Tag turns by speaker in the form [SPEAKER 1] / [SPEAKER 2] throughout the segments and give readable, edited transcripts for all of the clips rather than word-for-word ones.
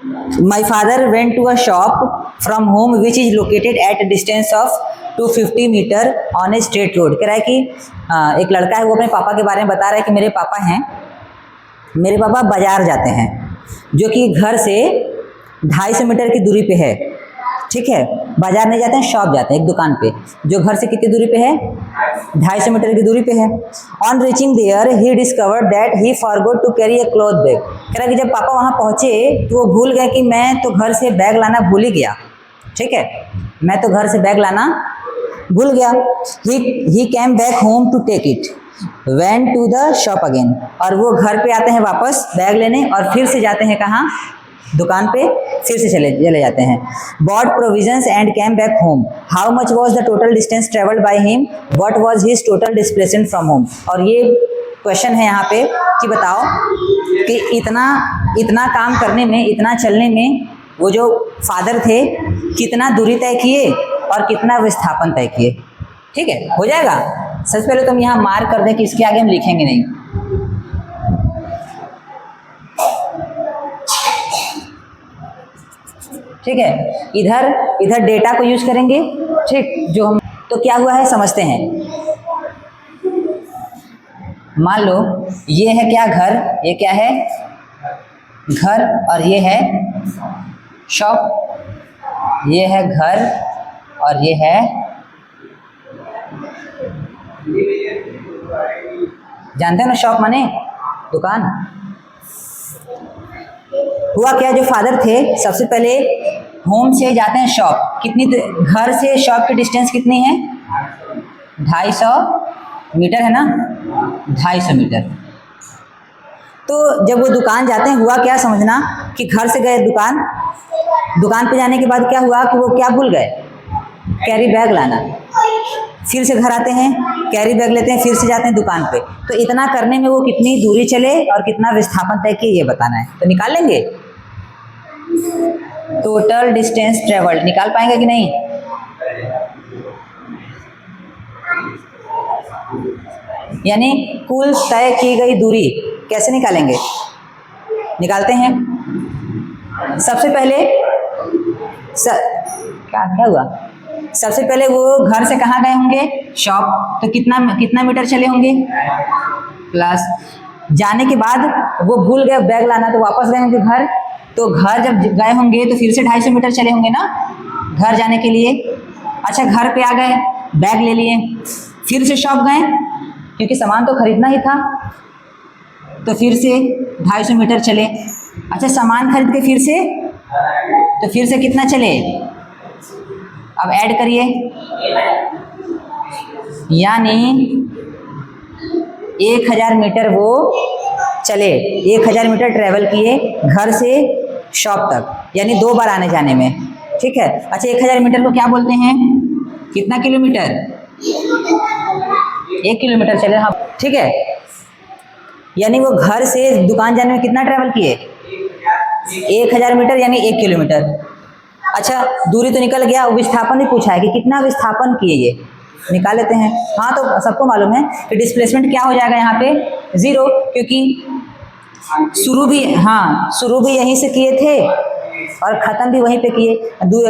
[SPEAKER 1] My father went to a shop from home which is located at a distance of 250 metre on a straight road। कह रहा है कि एक लड़का है वो अपने पापा के बारे में बता रहा है कि मेरे पापा हैं, मेरे पापा बाजार जाते हैं जो कि घर से 250 मीटर की दूरी पे है। ठीक है, बाजार नहीं जाते हैं, शॉप जाते हैं, एक दुकान पे जो घर से कितनी दूरी पे है, 250 मीटर की दूरी पे है। On reaching there he discovered that he forgot to carry a cloth bag. कह रहा है कि जब पापा वहाँ पहुँचे तो वो भूल गए कि मैं तो घर से बैग लाना भूल ही गया। ठीक है, मैं तो घर से बैग लाना भूल गया। He came back home to take it, went to the shop again. और वो घर पे आते हैं वापस बैग लेने और फिर से जाते हैं कहाँ, दुकान पे फिर से चले जाते हैं। Bought provisions and came back home. How much was the total distance travelled by him, what was his total displacement from home. और ये क्वेश्चन है यहाँ पे कि बताओ कि इतना काम करने में, इतना चलने में वो जो फादर थे कितना दूरी तय किए और कितना विस्थापन तय किए। ठीक है, हो जाएगा। सबसे पहले तो हम यहाँ मार्क कर दें कि इसके आगे हम लिखेंगे नहीं। ठीक है, इधर डेटा को यूज करेंगे। ठीक, जो हम तो क्या हुआ है समझते हैं। मान लो ये है क्या, घर, ये क्या है घर, और ये है शॉप। ये है घर और ये है, जानते हैं ना शॉप माने दुकान। हुआ क्या, जो फादर थे सबसे पहले होम से जाते हैं शॉप। कितनी, घर से शॉप की डिस्टेंस कितनी है, 250 मीटर है ना, 250 मीटर। तो जब वो दुकान जाते हैं, हुआ क्या समझना कि घर से गए दुकान पे जाने के बाद क्या हुआ कि वो क्या भूल गए, कैरी बैग लाना। फिर से घर आते हैं, कैरी बैग लेते हैं, फिर से जाते हैं दुकान पे। तो इतना करने में वो कितनी दूरी चले और कितना विस्थापन तय किए ये बताना है। तो निकाल लेंगे टोटल डिस्टेंस ट्रेवल्ड, निकाल पाएंगे कि नहीं। यानी कुल तय की गई दूरी कैसे निकालेंगे, निकालते हैं। सबसे पहले क्या हुआ, सबसे पहले वो घर से कहाँ गए होंगे, शॉप। तो कितना मीटर चले होंगे, प्लस जाने के बाद वो भूल गए बैग लाना तो वापस गए होंगे घर। तो घर जब गए होंगे तो फिर से 250 मीटर चले होंगे ना घर जाने के लिए। अच्छा, घर पे आ गए, बैग ले लिए, फिर से शॉप गए क्योंकि सामान तो खरीदना ही था, तो फिर से 250 मीटर चले। अच्छा, सामान खरीद के फिर से कितना चले, अब ऐड करिए, यानी 1000 मीटर वो चले, 1000 मीटर ट्रेवल किए घर से शॉप तक, यानी 2 बार आने जाने में। ठीक है। अच्छा, 1000 मीटर को क्या बोलते हैं, कितना किलोमीटर, 1 किलोमीटर चले। हाँ, ठीक है, यानी वो घर से दुकान जाने में कितना ट्रेवल किए, 1000 मीटर यानी 1 किलोमीटर। अच्छा, दूरी तो निकल गया, विस्थापन भी पूछा है कि कितना विस्थापन किए, ये निकाल लेते हैं। हाँ, तो सबको मालूम है कि डिस्प्लेसमेंट क्या हो जाएगा यहाँ पे, 0, क्योंकि शुरू भी यहीं से किए थे और ख़त्म भी वहीं पे किए।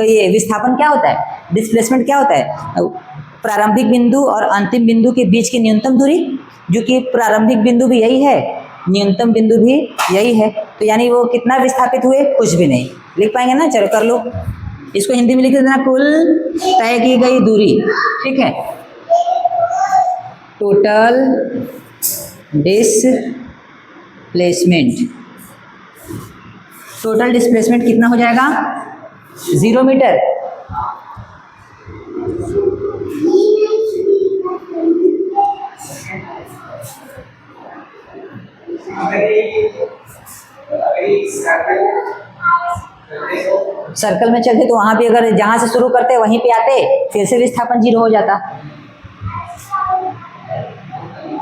[SPEAKER 1] ये विस्थापन क्या होता है, डिस्प्लेसमेंट क्या होता है, प्रारंभिक बिंदु और अंतिम बिंदु के बीच की न्यूनतम दूरी, जो कि प्रारंभिक बिंदु भी यही है, न्यूनतम बिंदु भी यही है। तो यानी वो कितना विस्थापित हुए, कुछ भी नहीं। लिख पाएंगे ना, चलो कर लो, इसको हिंदी में लिख देना, कुल तय की गई दूरी। ठीक है, टोटल डिस्प्लेसमेंट कितना हो जाएगा, 0 मीटर। सर्कल में चलते तो वहां भी अगर जहां से शुरू करते वहीं पे आते, फिर से विस्थापन 0 हो जाता।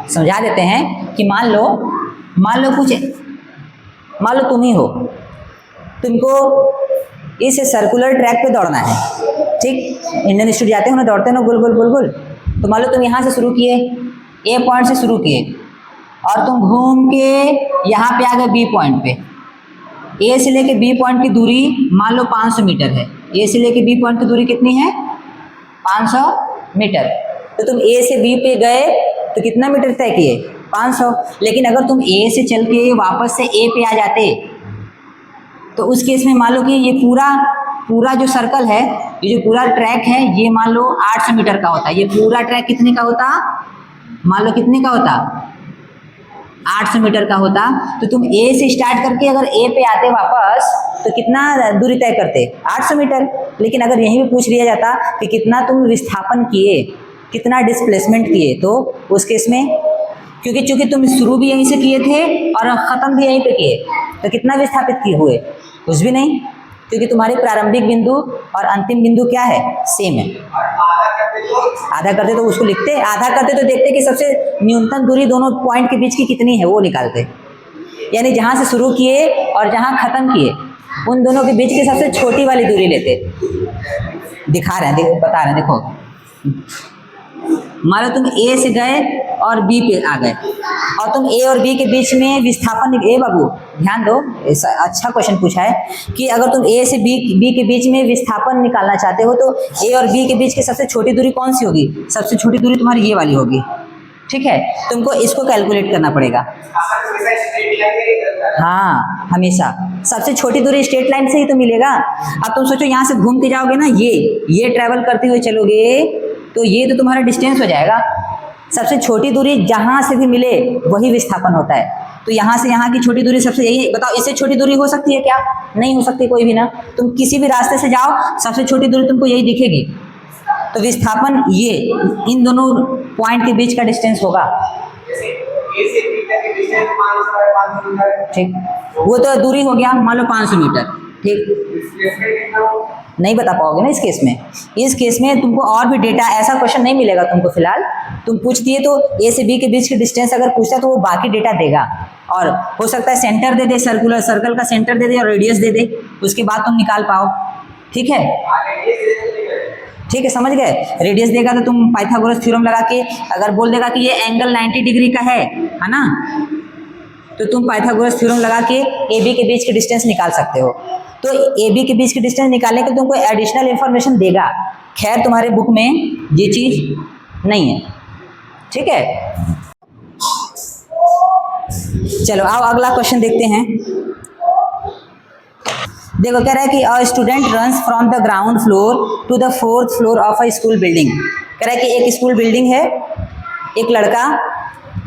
[SPEAKER 1] समझा देते हैं कि मान लो तुम ही हो, तुमको इस सर्कुलर ट्रैक पे दौड़ना है। ठीक, इंडियन स्टूडेंट जाते हैं ना, दौड़ते हैं ना गोल गोल। तो मान लो तुम यहाँ से शुरू किए, ए पॉइंट से शुरू किए और तुम घूम के यहाँ पे आ गए बी पॉइंट पे। ए से लेके बी पॉइंट की दूरी मान लो 500 मीटर है। ए से लेके बी पॉइंट की दूरी कितनी है? 500 मीटर। तो तुम ए से बी पे गए तो कितना मीटर तय किए? 500। लेकिन अगर तुम ए से चल के वापस से ए पे आ जाते तो उस केस में मान लो कि ये पूरा जो सर्कल है, ये जो पूरा ट्रैक है, ये मान लो 800 मीटर का होता। ये पूरा ट्रैक कितने का होता? मान लो कितने का होता? 800 मीटर का होता। तो तुम ए से स्टार्ट करके अगर ए पे आते वापस तो कितना दूरी तय करते? 800 मीटर। लेकिन अगर यहीं भी पूछ लिया जाता कि कितना तुम विस्थापन किए, कितना डिस्प्लेसमेंट किए, तो उस केस में क्योंकि तुम शुरू भी यहीं से किए थे और ख़त्म भी यहीं पे किए, तो कितना विस्थापित किए हुए? कुछ भी नहीं, क्योंकि तुम्हारी प्रारंभिक बिंदु और अंतिम बिंदु क्या है? सेम है। आधा करते तो उसको लिखते, आधा करते तो देखते कि सबसे न्यूनतम दूरी दोनों पॉइंट के बीच की कितनी है, वो निकालते। यानी जहाँ से शुरू किए और जहाँ ख़त्म किए उन दोनों के बीच की सबसे छोटी वाली दूरी लेते। दिखा रहे हैं, बता रहे हैं, देखो मान लो तुम ए से गए और बी पे आ गए और तुम ए और बी के बीच में विस्थापन, ए बाबू ध्यान दो, ऐसा अच्छा क्वेश्चन पूछा है कि अगर तुम ए से बी के बीच में विस्थापन निकालना चाहते हो तो ए और बी के बीच की सबसे छोटी दूरी कौन सी होगी? सबसे छोटी दूरी तुम्हारी ये वाली होगी। ठीक है, तुमको इसको कैलकुलेट करना पड़ेगा। हाँ, हमेशा सबसे छोटी दूरी स्ट्रेट लाइन से ही तो मिलेगा। अब तुम सोचो यहाँ से घूम के जाओगे ना, ये ट्रैवल करते हुए चलोगे तो ये तो तुम्हारा डिस्टेंस हो जाएगा। सबसे छोटी दूरी जहाँ से भी मिले वही विस्थापन होता है। तो यहाँ से यहाँ की छोटी दूरी सबसे यही, बताओ इससे छोटी दूरी हो सकती है क्या? नहीं हो सकती कोई भी ना। तुम किसी भी रास्ते से जाओ, सबसे छोटी दूरी तुमको यही दिखेगी। तो विस्थापन ये इन दोनों पॉइंट के बीच का डिस्टेंस होगा। ठीक, वो तो दूरी हो गया मान लो 500 मीटर। ठीक, नहीं बता पाओगे ना इस केस में। इस केस में तुमको और भी डेटा, ऐसा क्वेश्चन नहीं मिलेगा तुमको फिलहाल। तुम पूछ दिए तो ए से बी के बीच की डिस्टेंस अगर पूछता है तो वो बाकी डेटा देगा, और हो सकता है सेंटर दे दे, सर्कल का सेंटर दे दे और रेडियस दे दे, उसके बाद तुम निकाल पाओ। ठीक है, ठीक है, समझ गए। रेडियस देगा तो तुम पाइथागोरस थ्योरम लगा के अगर बोल देगा कि ये एंगल 90 डिग्री का है ना, तो तुम पाइथागोरस थ्योरम लगा के ए बी के बीच की डिस्टेंस निकाल सकते हो। तो ए बी के बीच की डिस्टेंस निकालने के तुमको एडिशनल इन्फॉर्मेशन देगा। खैर तुम्हारे बुक में ये चीज नहीं है। ठीक है, चलो आओ अगला क्वेश्चन देखते हैं। देखो कह रहा है कि a student runs from the ground floor to the 4th floor of a school building. कह रहा है कि एक स्कूल बिल्डिंग है, एक लड़का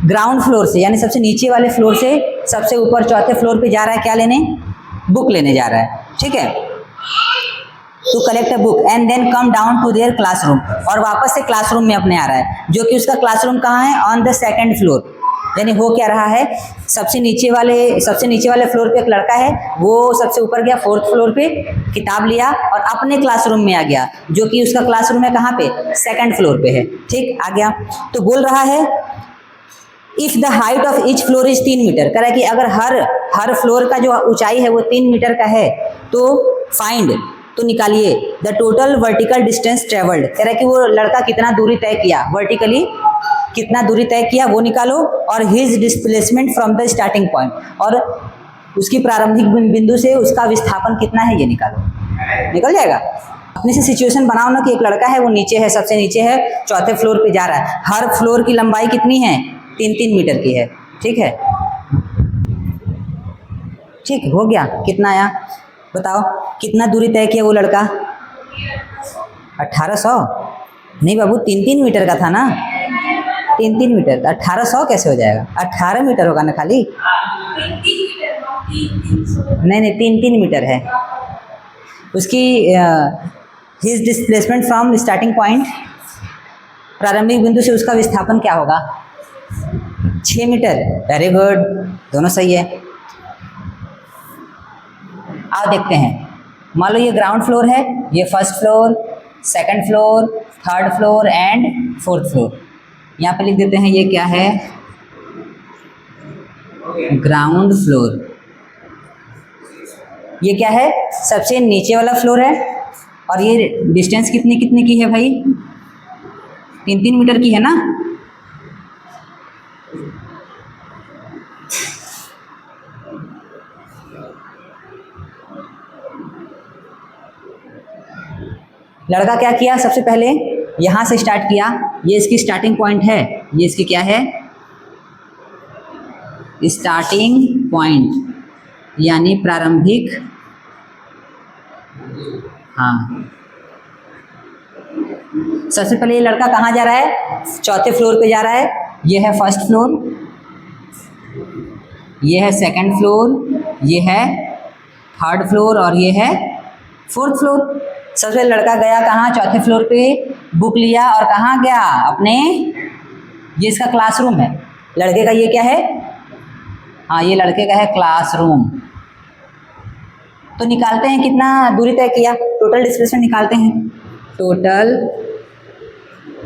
[SPEAKER 1] ग्राउंड फ्लोर से यानी सबसे नीचे वाले फ्लोर से सबसे ऊपर 4थे फ्लोर पे जा रहा है, क्या लेने? बुक लेने जा रहा है। ठीक है, to collect a book and then come down to their classroom, और वापस से क्लासरूम में अपने आ रहा है, जो कि उसका क्लासरूम कहाँ है? On the 2nd floor. यानी हो क्या रहा है, सबसे नीचे वाले फ्लोर पे एक लड़का है, वो सबसे ऊपर गया 4th फ्लोर पे, किताब लिया और अपने क्लासरूम में आ गया, जो कि उसका क्लासरूम है कहाँ पे? 2nd फ्लोर पे है। ठीक, आ गया तो बोल रहा है if the height of each floor is 3 metre. कह रहा है कि अगर हर फ्लोर का जो ऊंचाई है वो 3 मीटर का है तो फाइंड, तो निकालिए the total vertical distance travelled. कह रहा है कि वो लड़का कितना दूरी तय किया, वर्टिकली कितना दूरी तय किया वो निकालो, और his displacement from the starting point, और उसकी प्रारंभिक बिंदु से उसका विस्थापन कितना है ये निकालो। निकल जाएगा। अपने से सिचुएशन बनाओ ना कि एक लड़का है, वो नीचे है, सबसे नीचे है, 4थे फ्लोर पे जा रहा है, हर फ्लोर की लंबाई कितनी है? 3-3 मीटर की है। ठीक है, ठीक हो गया। कितना आया बताओ, कितना दूरी तय किया वो लड़का? 1800 नहीं बाबू, 3-3 मीटर का था ना, 3-3 मीटर, 1800 कैसे हो जाएगा? 18 मीटर होगा ना खाली। नहीं 3-3 मीटर है उसकी। His displacement from starting point, प्रारंभिक बिंदु से उसका विस्थापन क्या होगा? 6 मीटर। वेरी गुड, दोनों सही है। आओ देखते हैं। मान लो ये ग्राउंड फ्लोर है, ये 1st floor, 2nd floor, 3rd floor and 4th floor. यहाँ पे लिख देते हैं ये क्या है? Ground floor. ये क्या है? सबसे नीचे वाला फ्लोर है, और ये डिस्टेंस कितनी कितनी की है भाई? 3-3 मीटर की है ना। लड़का क्या किया, सबसे पहले यहाँ से स्टार्ट किया, ये इसकी स्टार्टिंग पॉइंट है, ये इसकी क्या है, स्टार्टिंग पॉइंट यानी प्रारंभिक, हाँ। सबसे पहले ये लड़का कहाँ जा रहा है, चौथे फ्लोर पे जा रहा है। ये है फर्स्ट फ्लोर, ये है सेकंड फ्लोर, ये है थर्ड फ्लोर और ये है फोर्थ फ्लोर। सबसे पहले लड़का गया कहाँ, चौथे फ्लोर पे, बुक लिया और कहाँ गया, अपने, ये इसका क्लासरूम है। लड़के का ये क्या है, हाँ ये लड़के का है क्लासरूम। तो निकालते हैं कितना दूरी तय किया, टोटल डिस्प्लेसमेंट निकालते हैं। टोटल,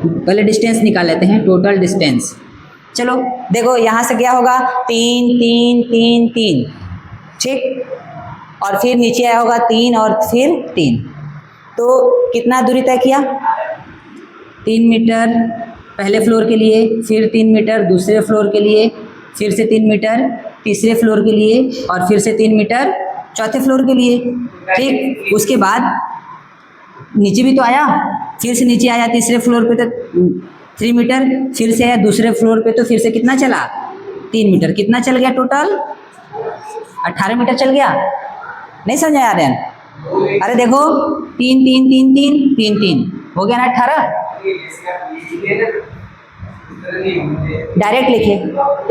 [SPEAKER 1] पहले डिस्टेंस निकाल लेते हैं, टोटल डिस्टेंस। चलो देखो यहाँ से क्या होगा, 3 3 3 3, ठीक, और फिर नीचे आया होगा 3 और फिर 3, तो कितना दूरी तय किया, 3 मीटर पहले फ्लोर के लिए, फिर 3 मीटर दूसरे फ्लोर के लिए, फिर से 3 मीटर तीसरे फ्लोर के लिए और फिर से 3 मीटर चौथे फ्लोर के लिए, ठीक। उसके बाद नीचे भी तो आया, फिर से नीचे आया तीसरे फ्लोर पे तो 3 मीटर, फिर से आया दूसरे फ्लोर पे तो फिर से कितना चला, 3 मीटर, कितना चल गया टोटल, 18 मीटर चल गया। नहीं समझ आया रहे, अरे देखो 3 3 3 3 3 3 हो गया ना 18। डायरेक्ट लिखे,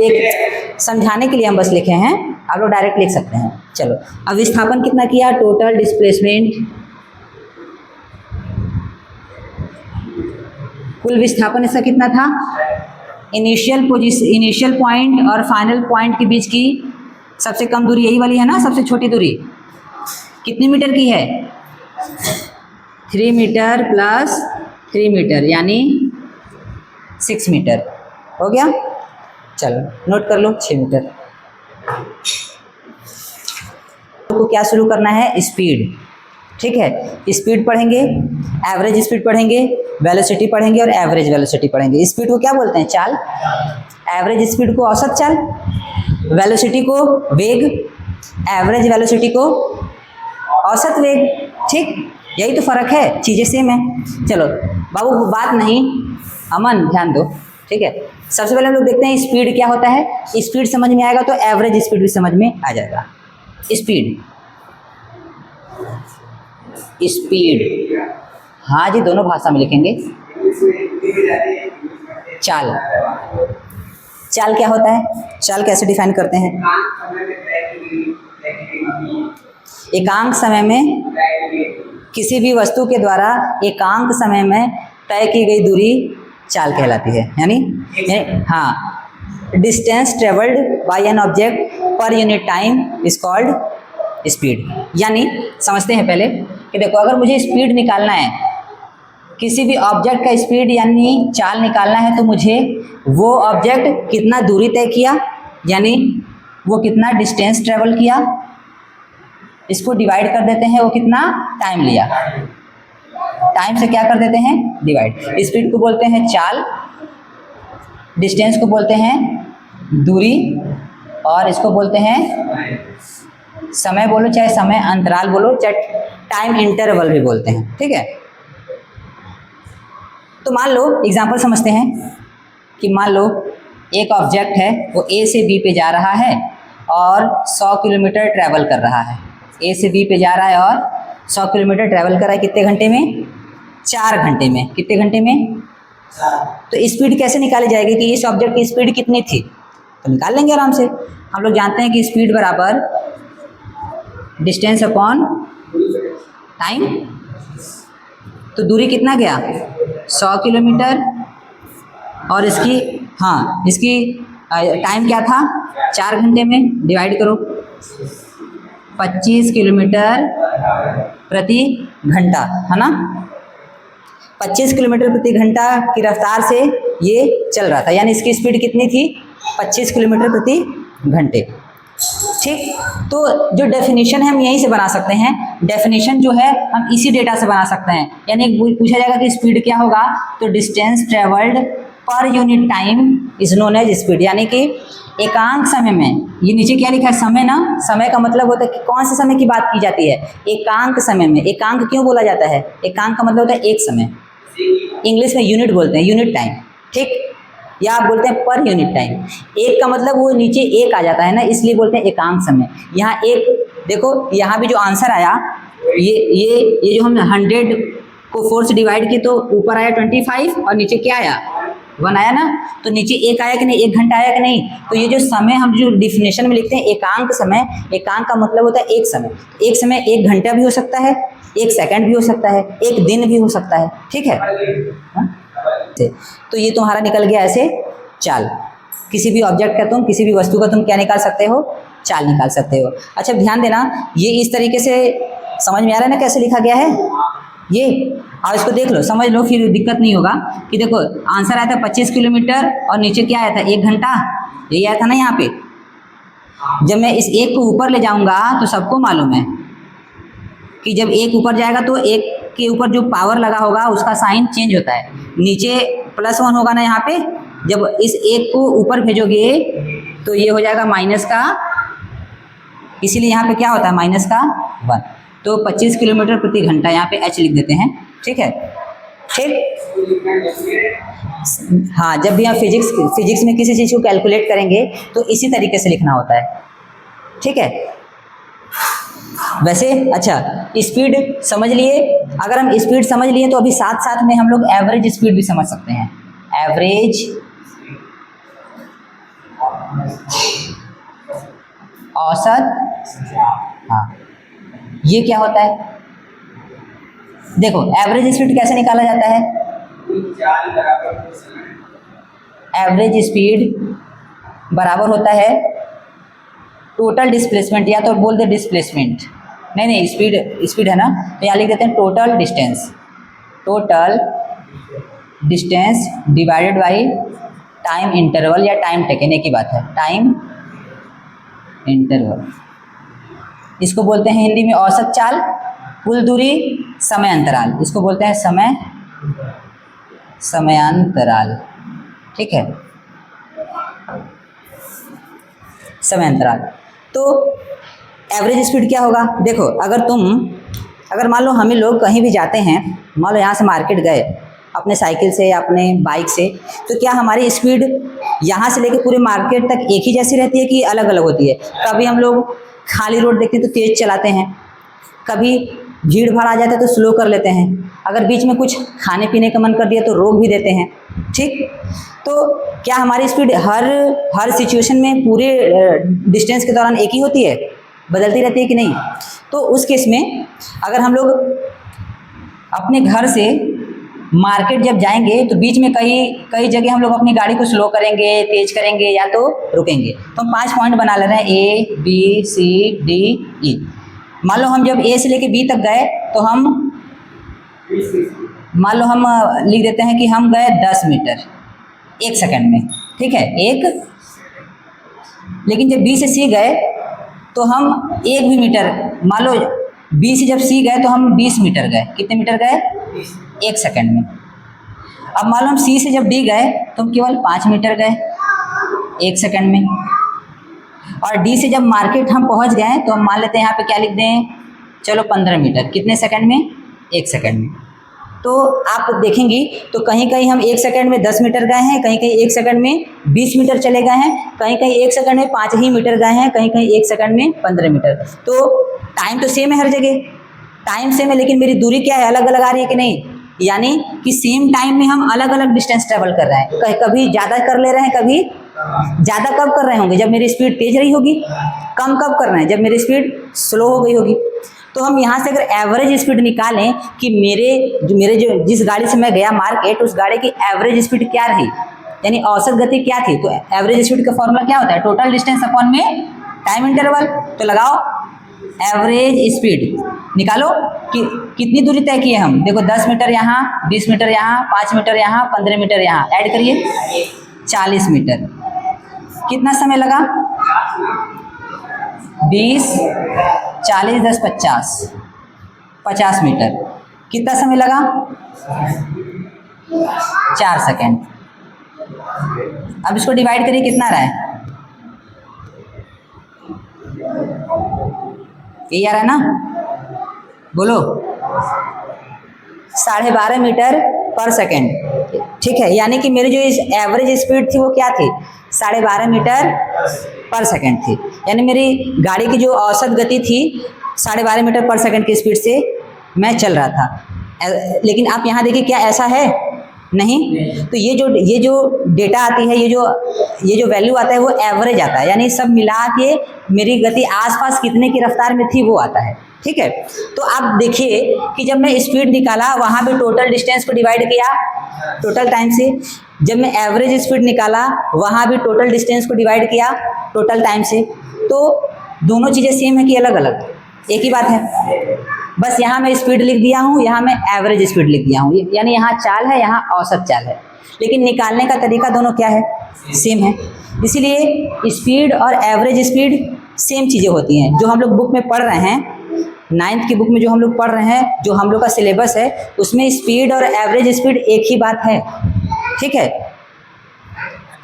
[SPEAKER 1] एक समझाने के लिए हम बस लिखे हैं, आप लोग डायरेक्ट लिख सकते हैं। चलो अब विस्थापन कितना किया, टोटल डिस्प्लेसमेंट, कुल विस्थापन इसका कितना था, इनिशियल पॉइंट और फाइनल पॉइंट के बीच की सबसे कम दूरी यही वाली है ना, सबसे छोटी दूरी कितनी मीटर की है, 3 मीटर प्लस 3 मीटर यानी 6 मीटर हो गया। चलो नोट कर लो 6 मीटर। तो क्या शुरू करना है, स्पीड, ठीक है। स्पीड पढ़ेंगे, एवरेज स्पीड पढ़ेंगे, वेलोसिटी पढ़ेंगे और एवरेज वेलोसिटी पढ़ेंगे। स्पीड को क्या बोलते हैं, चाल, एवरेज स्पीड को औसत चाल, वेलोसिटी को वेग, एवरेज वेलोसिटी को औसत वेग, ठीक, यही तो फर्क है, चीज़ें सेम है। चलो बाबू बात नहीं, अमन ध्यान दो, ठीक है। सबसे पहले हम लोग देखते हैं स्पीड क्या होता है। स्पीड समझ में आएगा तो एवरेज स्पीड भी समझ में आ जाएगा। स्पीड, स्पीड, हाँ जी दोनों भाषा में लिखेंगे। चाल, चाल क्या होता है, चाल कैसे डिफाइन करते हैं, एकांक समय में किसी भी वस्तु के द्वारा एकांक समय में तय की गई दूरी चाल कहलाती है, यानी हाँ, distance travelled by an object पर unit time is called speed. यानी समझते हैं पहले कि देखो, अगर मुझे स्पीड निकालना है, किसी भी ऑब्जेक्ट का स्पीड यानी चाल निकालना है, तो मुझे वो ऑब्जेक्ट कितना दूरी तय किया, यानी वो कितना डिस्टेंस ट्रेवल किया, इसको डिवाइड कर देते हैं, वो कितना टाइम लिया, टाइम से क्या कर देते हैं डिवाइड। स्पीड को बोलते हैं चाल, डिस्टेंस को बोलते हैं दूरी और इसको बोलते हैं समय, बोलो चाहे समय अंतराल बोलो, चाहे टाइम इंटरवल भी बोलते हैं, ठीक है। तो मान लो एग्जांपल समझते हैं कि मान लो एक ऑब्जेक्ट है, वो ए से बी पे जा रहा है और 100 किलोमीटर ट्रैवल कर रहा है। ए से बी पे जा रहा है और 100 किलोमीटर ट्रैवल कर रहा है, कितने घंटे में, 4 घंटे में। कितने घंटे में, तो स्पीड कैसे निकाली जाएगी कि इस ऑब्जेक्ट की स्पीड कितनी थी, तो निकाल लेंगे आराम से। हम लोग जानते हैं कि स्पीड बराबर डिस्टेंस अपॉन टाइम, तो दूरी कितना गया 100 किलोमीटर और इसकी, हाँ इसकी टाइम क्या था 4 घंटे में, डिवाइड करो 25 किलोमीटर प्रति घंटा, है ना। 25 किलोमीटर प्रति घंटा की रफ्तार से ये चल रहा था, यानी इसकी स्पीड कितनी थी 25 किलोमीटर प्रति घंटे, ठीक। तो जो डेफिनेशन है हम यहीं से बना सकते हैं, डेफिनेशन जो है हम इसी डेटा से बना सकते हैं। यानी पूछा जाएगा कि स्पीड क्या होगा, तो distance travelled per unit time is known as speed, यानी कि एकांक समय में, ये नीचे क्या लिखा है समय ना, समय का मतलब होता है कि कौन से समय की बात की जाती है, एकांक समय में। एकांक क्यों बोला जाता है, एकांक का मतलब होता है एक समय, इंग्लिश में यूनिट बोलते हैं, यूनिट टाइम, ठीक, या आप बोलते हैं पर यूनिट टाइम। एक का मतलब वो नीचे एक आ जाता है ना, इसलिए बोलते हैं एकांक समय। यहाँ एक देखो, यहाँ भी जो आंसर आया, ये जो हम 100 को 4 से डिवाइड किए तो ऊपर आया 25 और नीचे क्या आया 1 आया ना, तो नीचे एक आया कि नहीं, 1 घंटा आया कि नहीं। तो ये जो समय हम जो डिफिनेशन में लिखते हैं एकांक समय, एकांक का मतलब होता है एक समय। एक समय 1 घंटा भी हो सकता है, 1 सेकंड भी हो सकता है, 1 दिन भी हो सकता है, ठीक है। तो ये तुम्हारा निकल गया ऐसे चाल। किसी भी ऑब्जेक्ट का तुम, किसी भी वस्तु का तुम क्या निकाल सकते हो, चाल निकाल सकते हो। अच्छा ध्यान देना, ये इस तरीके से समझ में आ रहा है ना कैसे लिखा गया है ये, और इसको देख लो, समझ लो, फिर दिक्कत नहीं होगा। कि देखो आंसर आया था 25 किलोमीटर और नीचे क्या आया था 1 घंटा, यही आया था ना यहाँ पे। जब मैं इस एक को ऊपर ले जाऊंगा तो सबको मालूम है कि जब एक ऊपर जाएगा तो एक के ऊपर जो पावर लगा होगा उसका साइन चेंज होता है, नीचे +1 होगा ना यहाँ पे। जब इस एक को ऊपर भेजोगे तो ये हो जाएगा माइनस का, इसीलिए यहाँ पे क्या होता है माइनस का 1। तो 25 किलोमीटर प्रति घंटा यहाँ पे h लिख देते हैं, ठीक है, ठीक। हाँ, जब भी आप फिजिक्स में किसी चीज़ को कैलकुलेट करेंगे तो इसी तरीके से लिखना होता है, ठीक है। वैसे अच्छा, स्पीड समझ लिए। अगर हम स्पीड समझ लिए तो अभी साथ साथ में हम लोग एवरेज स्पीड भी समझ सकते हैं। एवरेज, औसत, हाँ, ये क्या होता है, देखो एवरेज स्पीड कैसे निकाला जाता है। एवरेज स्पीड बराबर होता है टोटल डिस्प्लेसमेंट, या तो बोल दे डिस्प्लेसमेंट, नहीं स्पीड है ना, तो यहाँ लिख देते हैं total distance divided by time interval या टाइम टेकन, एक ही बात है, टाइम इंटरवल। इसको बोलते हैं हिंदी में औसत चाल, कुल दूरी, समय अंतराल, इसको बोलते हैं समयांतराल, ठीक है, समय अंतराल। तो एवरेज स्पीड क्या होगा, देखो अगर मान लो हमें लोग कहीं भी जाते हैं, मान लो यहाँ से मार्केट गए अपने साइकिल से या अपने बाइक से, तो क्या हमारी स्पीड यहाँ से लेके पूरे मार्केट तक एक ही जैसी रहती है कि अलग अलग होती है। कभी हम लोग खाली रोड देखते हैं तो तेज़ चलाते हैं, कभी भीड़ भाड़ आ जाता है तो स्लो कर लेते हैं, अगर बीच में कुछ खाने पीने का मन कर दिया तो रोक भी देते हैं, ठीक। तो क्या हमारी स्पीड हर सिचुएशन में पूरे डिस्टेंस के दौरान एक ही होती है, बदलती रहती है कि नहीं। तो उस केस में अगर हम लोग अपने घर से मार्केट जब जाएंगे तो बीच में कई जगह हम लोग अपनी गाड़ी को स्लो करेंगे, तेज करेंगे या तो रुकेंगे। तो हम 5 पॉइंट बना ले रहे हैं, A B C D E। मान लो हम जब A से लेके B तक गए तो हम मान लो हम लिख देते हैं कि हम गए 10 मीटर 1 सेकंड में, ठीक है, लेकिन जब B से C गए तो हम 1 भी मीटर, मान लो B से जब C गए तो हम 20 मीटर गए, कितने मीटर गए 1 सेकंड में। अब मान लो हम C से जब D गए तो हम केवल 5 मीटर गए 1 सेकंड में। और D से जब मार्केट हम पहुंच गए तो हम मान लेते हैं यहाँ पे क्या लिख दें, चलो 15 मीटर, कितने सेकंड में 1 सेकंड में। तो आप देखेंगी तो कहीं कहीं हम 1 सेकंड में 10 मीटर गए हैं, कहीं कहीं 1 सेकंड में 20 मीटर चले गए हैं, कहीं कहीं 1 सेकंड में 5 ही मीटर गए हैं, कहीं कहीं 1 सेकंड में 15 मीटर। तो टाइम तो सेम है हर जगह, टाइम सेम है, लेकिन मेरी दूरी क्या है, अलग अलग आ रही है कि नहीं। यानी कि सेम टाइम में हम अलग अलग डिस्टेंस ट्रेवल कर रहे हैं, कभी ज़्यादा कर ले रहे हैं, कभी ज़्यादा कब कर रहे होंगे, जब मेरी स्पीड तेज रही होगी, कम कब कर रहे हैं, जब मेरी स्पीड स्लो हो गई होगी। तो हम यहाँ से अगर एवरेज स्पीड निकालें कि मेरे जो जिस गाड़ी से मैं गया मार्केट, उस गाड़ी की एवरेज स्पीड क्या रही, यानी औसत गति क्या थी, तो एवरेज स्पीड का फॉर्मूला क्या होता है, टोटल डिस्टेंस अपॉन में टाइम इंटरवल। तो लगाओ एवरेज स्पीड, निकालो कि कितनी दूरी तय की है हम। देखो 10 मीटर यहाँ, 20 मीटर यहाँ, 5 मीटर यहाँ, 15 मीटर यहाँ, ऐड करिए 40 मीटर। कितना समय लगा, 20 40 10 50 मीटर। कितना समय लगा, 4 सेकेंड। अब इसको डिवाइड करिए, कितना रहा है? ये आ रहा है ना, बोलो 12.5 मीटर पर सेकेंड। ठीक है, यानी कि मेरी जो इस एवरेज स्पीड थी वो क्या थी? 12.5 मीटर पर सेकेंड थी। यानी मेरी गाड़ी की जो औसत गति थी 12.5 मीटर पर सेकेंड की स्पीड से मैं चल रहा था। लेकिन आप यहाँ देखिए, क्या ऐसा है? नहीं। तो ये जो डेटा आती है, ये जो वैल्यू आता है वो एवरेज आता है, यानी सब मिला के मेरी गति आसपास कितने की रफ्तार में थी वो आता है। ठीक है, तो आप देखिए कि जब मैं स्पीड निकाला वहाँ भी टोटल डिस्टेंस को डिवाइड किया टोटल टाइम से, जब मैं एवरेज स्पीड निकाला वहाँ भी टोटल डिस्टेंस को डिवाइड किया टोटल टाइम से। तो दोनों चीज़ें सेम है कि अलग अलग? एक ही बात है, बस यहाँ मैं स्पीड लिख दिया हूँ, यहाँ मैं एवरेज स्पीड लिख दिया हूँ, यानी यहाँ चाल है, यहाँ औसत चाल है, लेकिन निकालने का तरीका दोनों क्या है? सेम है। इसीलिए स्पीड और एवरेज स्पीड सेम चीज़ें होती हैं। जो हम लोग बुक में पढ़ रहे हैं, 9th की बुक में जो हम लोग पढ़ रहे हैं, जो हम लोग का सिलेबस है, उसमें स्पीड और एवरेज स्पीड एक ही बात है। ठीक है,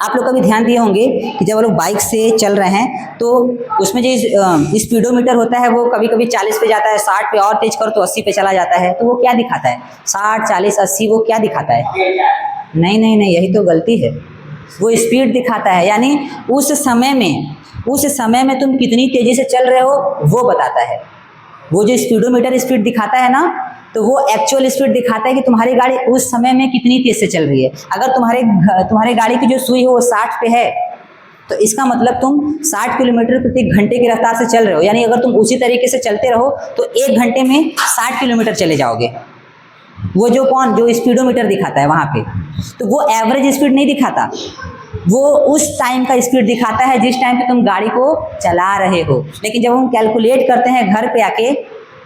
[SPEAKER 1] आप लोग कभी ध्यान दिए होंगे कि जब वो लोग बाइक से चल रहे हैं तो उसमें जो स्पीडोमीटर होता है वो कभी कभी 40 पे जाता है, 60 पे, और तेज करो तो 80 पे चला जाता है। तो वो क्या दिखाता है? 60, 40, 80 वो क्या दिखाता है? नहीं नहीं नहीं, यही तो गलती है। वो स्पीड दिखाता है, यानी उस समय में तुम कितनी तेज़ी से चल रहे हो वो बताता है। वो जो स्पीडोमीटर स्पीड दिखाता है ना, तो वो एक्चुअल स्पीड दिखाता है कि तुम्हारी गाड़ी उस समय में कितनी तेज से चल रही है। अगर तुम्हारे गाड़ी की जो सुई हो वो 60 पे है, तो इसका मतलब तुम 60 किलोमीटर प्रति घंटे की रफ्तार से चल रहे हो। यानी अगर तुम उसी तरीके से चलते रहो तो 1 घंटे में 60 किलोमीटर चले जाओगे। वो जो स्पीडोमीटर दिखाता है वहाँ पे, तो वो एवरेज स्पीड नहीं दिखाता, वो उस टाइम का स्पीड दिखाता है जिस टाइम पे तुम गाड़ी को चला रहे हो। लेकिन जब हम कैलकुलेट करते हैं घर पे आके,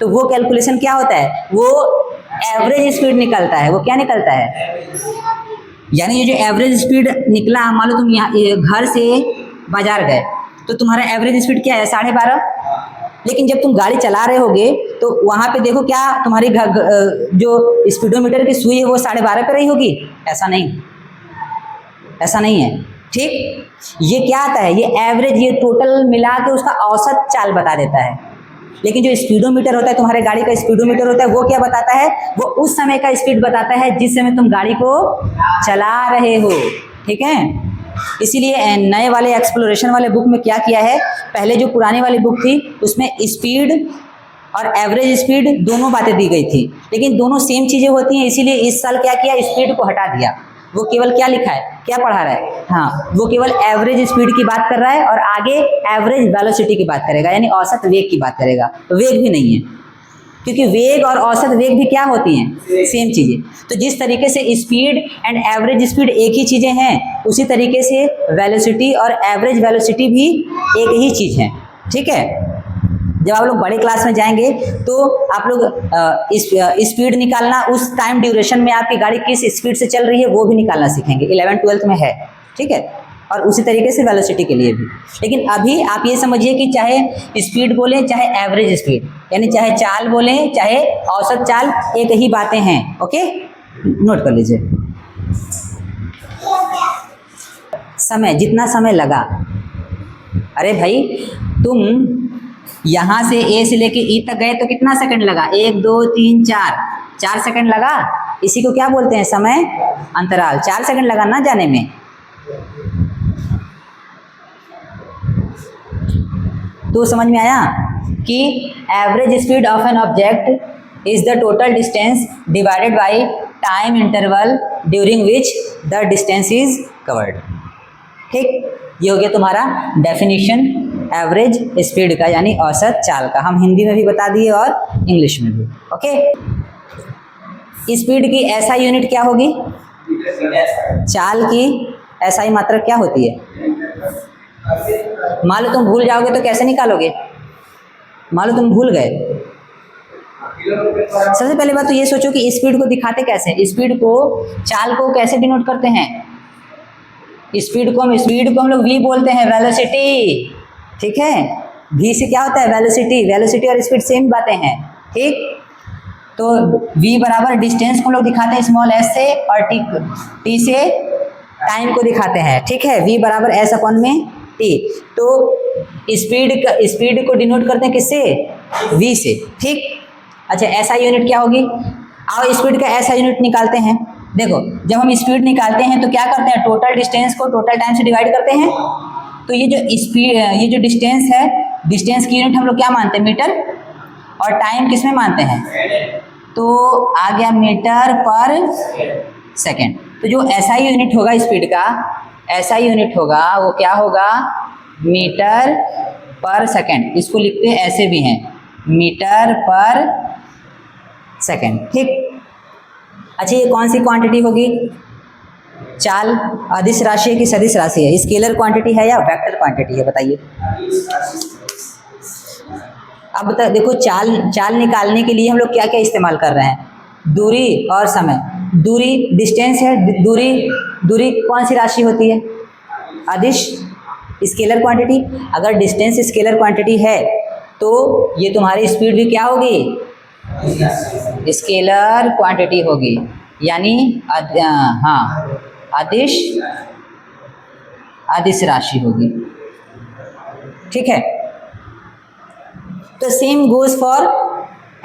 [SPEAKER 1] तो वो कैलकुलेशन क्या होता है? वो एवरेज स्पीड निकलता है। वो क्या निकलता है? यानी ये जो एवरेज स्पीड निकला, मान लो तुम यहाँ घर से बाजार गए तो तुम्हारा एवरेज स्पीड क्या है? 12.5। लेकिन जब तुम गाड़ी चला रहे होगे तो वहाँ पे देखो, क्या तुम्हारी जो स्पीडोमीटर की सुई है वो 12.5 पे रही होगी? ऐसा नहीं है। ठीक, ये क्या आता है? ये एवरेज, ये टोटल मिला के उसका औसत चाल बता देता है। लेकिन जो स्पीडोमीटर होता है, तुम्हारे गाड़ी का स्पीडोमीटर होता है, वो क्या बताता है? वो उस समय का स्पीड बताता है जिस समय तुम गाड़ी को चला रहे हो। ठीक है, इसीलिए नए वाले एक्सप्लोरेशन वाले बुक में क्या किया है, पहले जो पुरानी वाली बुक थी उसमें स्पीड और एवरेज स्पीड दोनों बातें दी गई थी, लेकिन दोनों सेम चीज़ें होती हैं। इसीलिए इस साल क्या किया, स्पीड को हटा दिया। वो केवल क्या लिखा है, क्या पढ़ा रहा है? हाँ, वो केवल एवरेज स्पीड की बात कर रहा है और आगे एवरेज वेलोसिटी की बात करेगा, यानी औसत वेग की बात करेगा। तो वेग भी नहीं है, क्योंकि वेग और औसत वेग भी क्या होती हैं? सेम चीज़ें। तो जिस तरीके से स्पीड एंड एवरेज स्पीड एक ही चीज़ें हैं, उसी तरीके से वेलोसिटी और एवरेज वेलोसिटी भी एक ही चीज़ है। ठीक है, जब आप लोग बड़े क्लास में जाएंगे तो आप लोग स्पीड निकालना, उस टाइम ड्यूरेशन में आपकी गाड़ी किस स्पीड से चल रही है वो भी निकालना सीखेंगे। 11th-12th में है। ठीक है, और उसी तरीके से वेलोसिटी के लिए भी। लेकिन अभी आप ये समझिए कि चाहे स्पीड बोलें चाहे एवरेज स्पीड, यानी चाहे चाल बोलें चाहे औसत चाल, एक ही बातें हैं। ओके, नोट कर लीजिए। समय, जितना समय लगा, अरे भाई तुम यहाँ से ए से लेके ई तक गए तो कितना सेकंड लगा? 1, 2, 3, 4 सेकंड लगा। इसी को क्या बोलते हैं? समय अंतराल। 4 सेकंड लगा ना जाने में। तो समझ में आया कि average speed of an object is the total distance divided by time interval during which the distance is covered. ठीक, ये हो गया तुम्हारा डेफिनेशन एवरेज स्पीड का, यानी औसत चाल का। हम हिंदी में भी बता दिए और इंग्लिश में भी। ओके, स्पीड की एसआई यूनिट क्या होगी? चाल की एसआई मात्रक क्या होती है? मान लो तुम भूल जाओगे तो कैसे निकालोगे? मान लो तुम भूल गए, सबसे पहले बात तो ये सोचो कि स्पीड को दिखाते कैसे? स्पीड को, चाल को कैसे डिनोट करते हैं? स्पीड को हम लोग वी बोलते हैं, वेलोसिटी। ठीक है, वी से क्या होता है? वेलोसिटी। वेलोसिटी और स्पीड सेम बातें हैं। ठीक, तो v बराबर डिस्टेंस को लोग दिखाते हैं स्मॉल s से, और टी से टाइम को दिखाते हैं, ठीक है। v बराबर एस अपॉन में टी। तो स्पीड को डिनोट करते हैं किससे? v से, ठीक। अच्छा ऐसा यूनिट क्या होगी? आओ स्पीड का ऐसा यूनिट निकालते हैं। देखो जब हम स्पीड निकालते हैं तो क्या करते हैं? टोटल डिस्टेंस को टोटल टाइम से डिवाइड करते हैं। तो ये जो डिस्टेंस है, डिस्टेंस की यूनिट हम लोग क्या मानते हैं? मीटर। और टाइम किस में मानते हैं? तो आ गया मीटर पर सेकेंड। तो जो ऐसा यूनिट होगा स्पीड का, ऐसा यूनिट होगा वो क्या होगा? मीटर पर सेकेंड। इसको लिखते हैं ऐसे भी हैं, मीटर पर सेकेंड, ठीक। अच्छा ये कौन सी क्वांटिटी होगी? चाल अदिश राशि है कि सदिश राशि है? स्केलर क्वांटिटी है या वेक्टर क्वांटिटी है? बताइए। अब बता, देखो चाल निकालने के लिए हम लोग क्या क्या इस्तेमाल कर रहे हैं? दूरी और समय। दूरी डिस्टेंस है, दूरी कौन सी राशि होती है? अदिश, स्केलर क्वांटिटी। अगर डिस्टेंस स्केलर क्वांटिटी है तो ये तुम्हारी स्पीड भी क्या होगी? स्केलर क्वांटिटी होगी, यानी हाँ अदिश राशि होगी, ठीक है। तो same goes for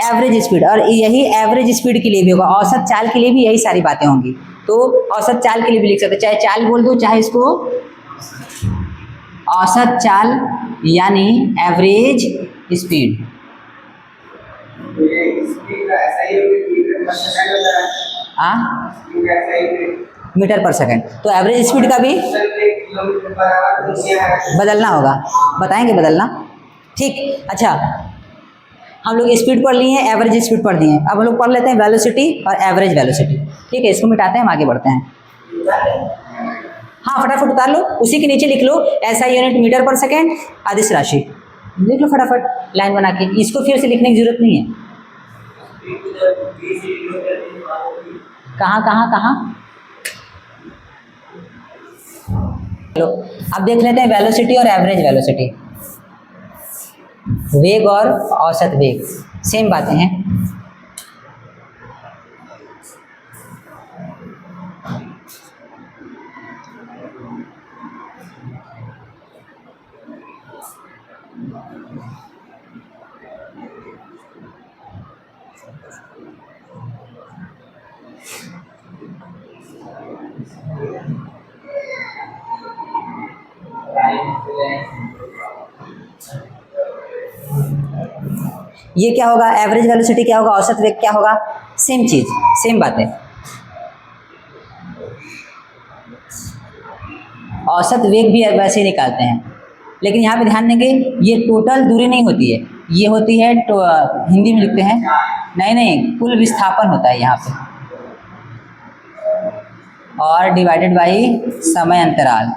[SPEAKER 1] average speed, और यही एवरेज स्पीड के लिए भी होगा, औसत चाल के लिए भी यही सारी बातें होंगी। तो औसत चाल के लिए भी लिख सकते, चाहे चाल बोल दो चाहे इसको औसत चाल, यानी एवरेज स्पीड। मीटर पर सेकंड। तो एवरेज स्पीड का भी बदलना होगा, बताएंगे बदलना, ठीक। अच्छा हम लोग स्पीड पढ़ लिए हैं, एवरेज स्पीड पढ़ लिए हैं, अब हम लोग पढ़ लेते हैं वेलोसिटी और एवरेज वेलोसिटी, ठीक है। इसको मिटाते हैं, हम आगे बढ़ते हैं। हाँ फटाफट उतार लो, उसी के नीचे लिख लो ऐसा यूनिट मीटर पर सेकेंड अदिश राशि, लिख लो फटाफट लाइन बना के। इसको फिर से लिखने की जरूरत नहीं है। कहाँ लो। अब देख लेते हैं वेलोसिटी और एवरेज वेलोसिटी। वेग और औसत वेग सेम बातें हैं। ये क्या होगा? एवरेज वेलोसिटी क्या होगा? औसत वेग क्या होगा? सेम चीज, सेम बात है। औसत वेग भी वैसे ही निकालते हैं, लेकिन यहाँ पे ध्यान देंगे ये टोटल दूरी नहीं होती है, ये होती है तो हिंदी में लिखते हैं, नहीं कुल विस्थापन होता है यहाँ पे, और डिवाइडेड बाई समय अंतराल।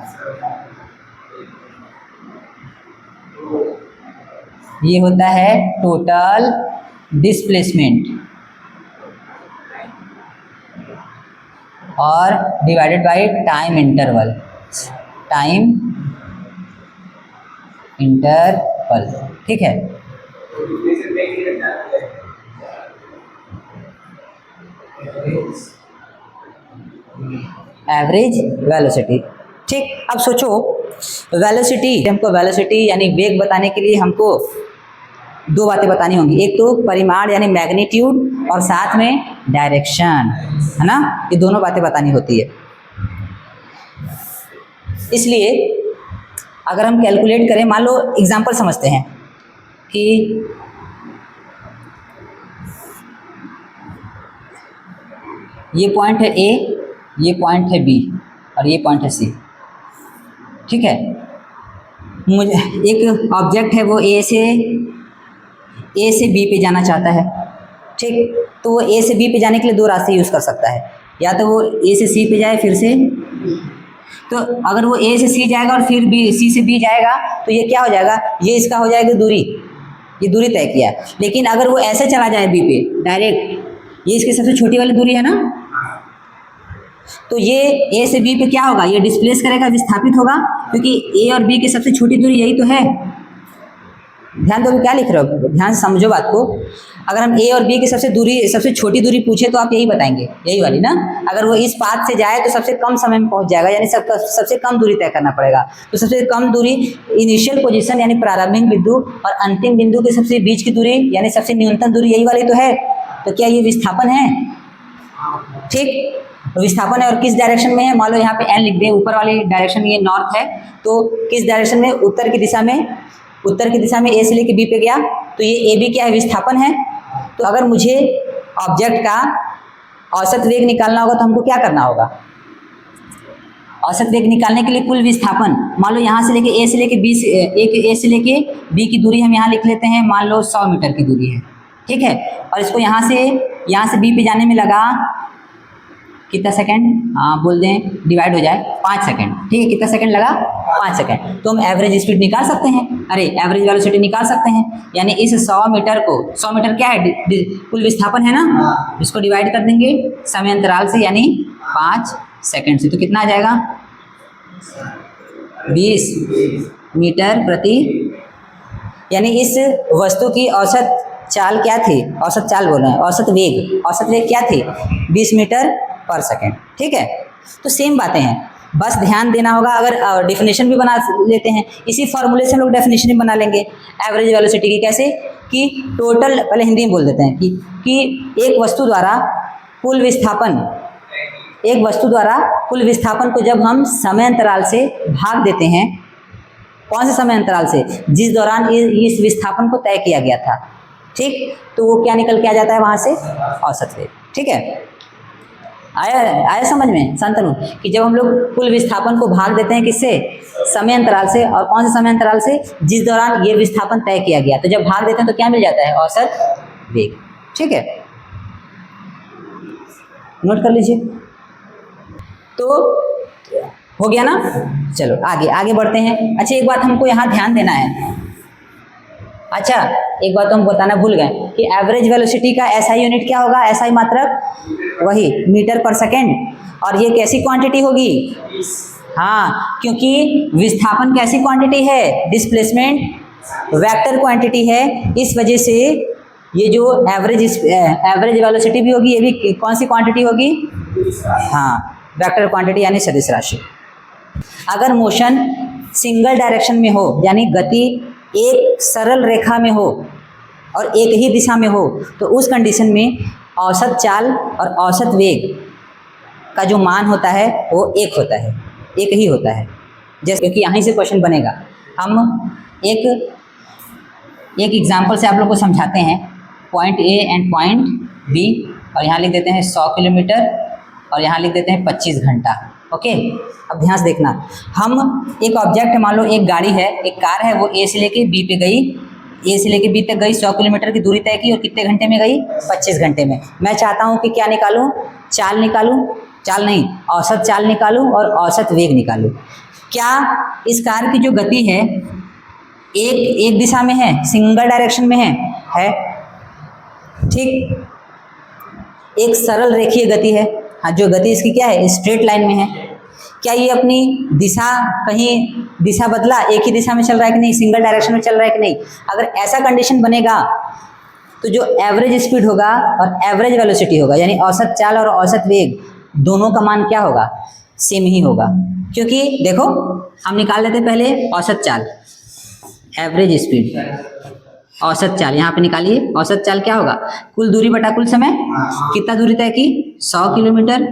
[SPEAKER 1] ये होता है टोटल डिस्प्लेसमेंट, और डिवाइडेड बाय टाइम इंटरवल, ठीक है। एवरेज वेलोसिटी, ठीक। अब सोचो वेलोसिटी, हमको वेलोसिटी यानी वेग बताने के लिए हमको दो बातें बतानी होंगी, एक तो परिमाण यानी मैग्नीट्यूड, और साथ में डायरेक्शन, है ना। ये दोनों बातें बतानी होती है। इसलिए अगर हम कैलकुलेट करें, मान लो एग्जांपल समझते हैं कि ये पॉइंट है ए, ये पॉइंट है बी, और ये पॉइंट है सी, ठीक है। मुझे एक ऑब्जेक्ट है वो ए से बी पे जाना चाहता है, ठीक। तो वो ए से बी पे जाने के लिए दो रास्ते यूज़ कर सकता है, या तो वो ए से सी पे जाए फिर से, तो अगर वो ए से सी जाएगा और फिर बी सी से बी जाएगा तो ये क्या हो जाएगा? ये इसका हो जाएगा दूरी, ये दूरी तय किया। लेकिन अगर वो ऐसे चला जाए बी पे डायरेक्ट, ये इसकी सबसे छोटी वाली दूरी है ना, तो ये ए से बी पे क्या होगा? ये डिस्प्लेस करेगा, विस्थापित होगा, क्योंकि ए और बी की सबसे छोटी दूरी यही तो है। ध्यान दो, अभी क्या लिख रहे हो, ध्यान से समझो बात को। अगर हम ए और बी की सबसे छोटी दूरी पूछे तो आप यही बताएंगे, यही वाली ना। अगर वो इस पाथ से जाए तो सबसे कम समय में पहुंच जाएगा, यानी सबसे कम दूरी तय करना पड़ेगा। तो सबसे कम दूरी इनिशियल पोजीशन यानी प्रारंभिक बिंदु और अंतिम बिंदु के सबसे बीच की दूरी यानी सबसे न्यूनतम दूरी यही वाली तो है। तो क्या ये विस्थापन है? ठीक, तो विस्थापन है और किस डायरेक्शन में है, मान लो यहाँ पे एन लिख दें, ऊपर वाली डायरेक्शन ये नॉर्थ है, तो किस डायरेक्शन में, उत्तर की दिशा में ए से लेके बी पे गया, तो ये ए बी क्या है, विस्थापन है। तो अगर मुझे ऑब्जेक्ट का औसत वेग निकालना होगा तो हमको क्या करना होगा, औसत वेग निकालने के लिए कुल विस्थापन, मान लो यहाँ से लेके ए से लेके बी से ए से लेके बी की दूरी हम यहाँ लिख लेते हैं, मान लो 100 मीटर की दूरी है, ठीक है। और इसको यहाँ से बी पे जाने में लगा कितना सेकंड, हाँ बोल दें, डिवाइड हो जाए 5 सेकंड, ठीक है। कितना सेकंड लगा, 5 सेकंड। तो हम एवरेज स्पीड निकाल सकते हैं, अरे एवरेज वेलोसिटी निकाल सकते हैं, यानी इस 100 मीटर को, 100 मीटर क्या है, कुल विस्थापन है ना, इसको डिवाइड कर देंगे समय अंतराल से यानी 5 सेकंड से, तो कितना आ जाएगा 20 मीटर प्रति, यानी इस वस्तु की औसत चाल क्या थी, औसत चाल बोल रहे हैं, औसत वेग क्या थी, 20 मीटर पर सेकेंड, ठीक है। तो सेम बातें हैं, बस ध्यान देना होगा। अगर डेफिनेशन भी बना लेते हैं, इसी फॉर्मूले से हम लोग डेफिनेशन भी बना लेंगे एवरेज वेलोसिटी की। कैसे कि टोटल, पहले हिंदी में बोल देते हैं कि एक वस्तु द्वारा कुल विस्थापन को जब हम समय अंतराल से भाग देते हैं, कौन से समय अंतराल से, जिस दौरान इस विस्थापन को तय किया गया था, ठीक, तो वो क्या निकल के आ जाता है वहाँ से, औसत वेग, ठीक है। आया समझ में शांतनु, कि जब हम लोग कुल विस्थापन को भाग देते हैं किससे, समय अंतराल से, और कौन से समय अंतराल से, जिस दौरान ये विस्थापन तय किया गया, तो जब भाग देते हैं तो क्या मिल जाता है, औसत वेग, ठीक है। नोट कर लीजिए, तो हो गया ना। चलो आगे बढ़ते हैं। अच्छा, एक बात हमको यहाँ ध्यान देना है, अच्छा एक बात तो हम बताना भूल गए कि एवरेज वेलोसिटी का एसआई यूनिट क्या होगा, एसआई मात्रक वही मीटर पर सेकेंड, और ये कैसी क्वांटिटी होगी, हाँ, क्योंकि विस्थापन कैसी क्वांटिटी है, डिस्प्लेसमेंट वेक्टर क्वांटिटी है, इस वजह से ये जो एवरेज वेलोसिटी भी होगी, ये भी कौन सी क्वांटिटी होगी, हाँ, वेक्टर क्वांटिटी यानी सदिश राशि। अगर मोशन सिंगल डायरेक्शन में हो, यानी गति एक सरल रेखा में हो और एक ही दिशा में हो, तो उस कंडीशन में औसत चाल और औसत वेग का जो मान होता है वो एक ही होता है। जैसे क्योंकि यहाँ से क्वेश्चन बनेगा, हम एक एग्जाम्पल से आप लोग को समझाते हैं, point A and point B, और यहाँ लिख देते हैं 100 किलोमीटर और यहाँ लिख देते हैं 25 घंटा, ओके। अब ध्यान से देखना, हम एक ऑब्जेक्ट, मान लो एक गाड़ी है, एक कार है, वो ए से लेके बी पे गई, ए से लेके बी तक गई, 100 किलोमीटर की दूरी तय की और कितने घंटे में गई, 25 घंटे में। मैं चाहता हूँ कि क्या निकालूं, औसत चाल निकालूं और औसत वेग निकालूं। क्या इस कार की जो गति है एक दिशा में है, सिंगल डायरेक्शन में है, ठीक, एक सरल रेखीय गति है, हाँ, जो गति इसकी क्या है, स्ट्रेट लाइन में है। क्या ये अपनी दिशा बदला, एक ही दिशा में चल रहा है कि नहीं, सिंगल डायरेक्शन में चल रहा है कि नहीं। अगर ऐसा कंडीशन बनेगा तो जो एवरेज स्पीड होगा और एवरेज वेलोसिटी होगा, यानी औसत चाल और औसत वेग, दोनों का मान क्या होगा, सेम ही होगा। क्योंकि देखो, हम निकाल लेते पहले औसत चाल, एवरेज स्पीड, औसत चाल यहाँ पे निकालिए। औसत चाल क्या होगा, कुल दूरी बटा कुल समय, कितना दूरी तय की, 100 किलोमीटर,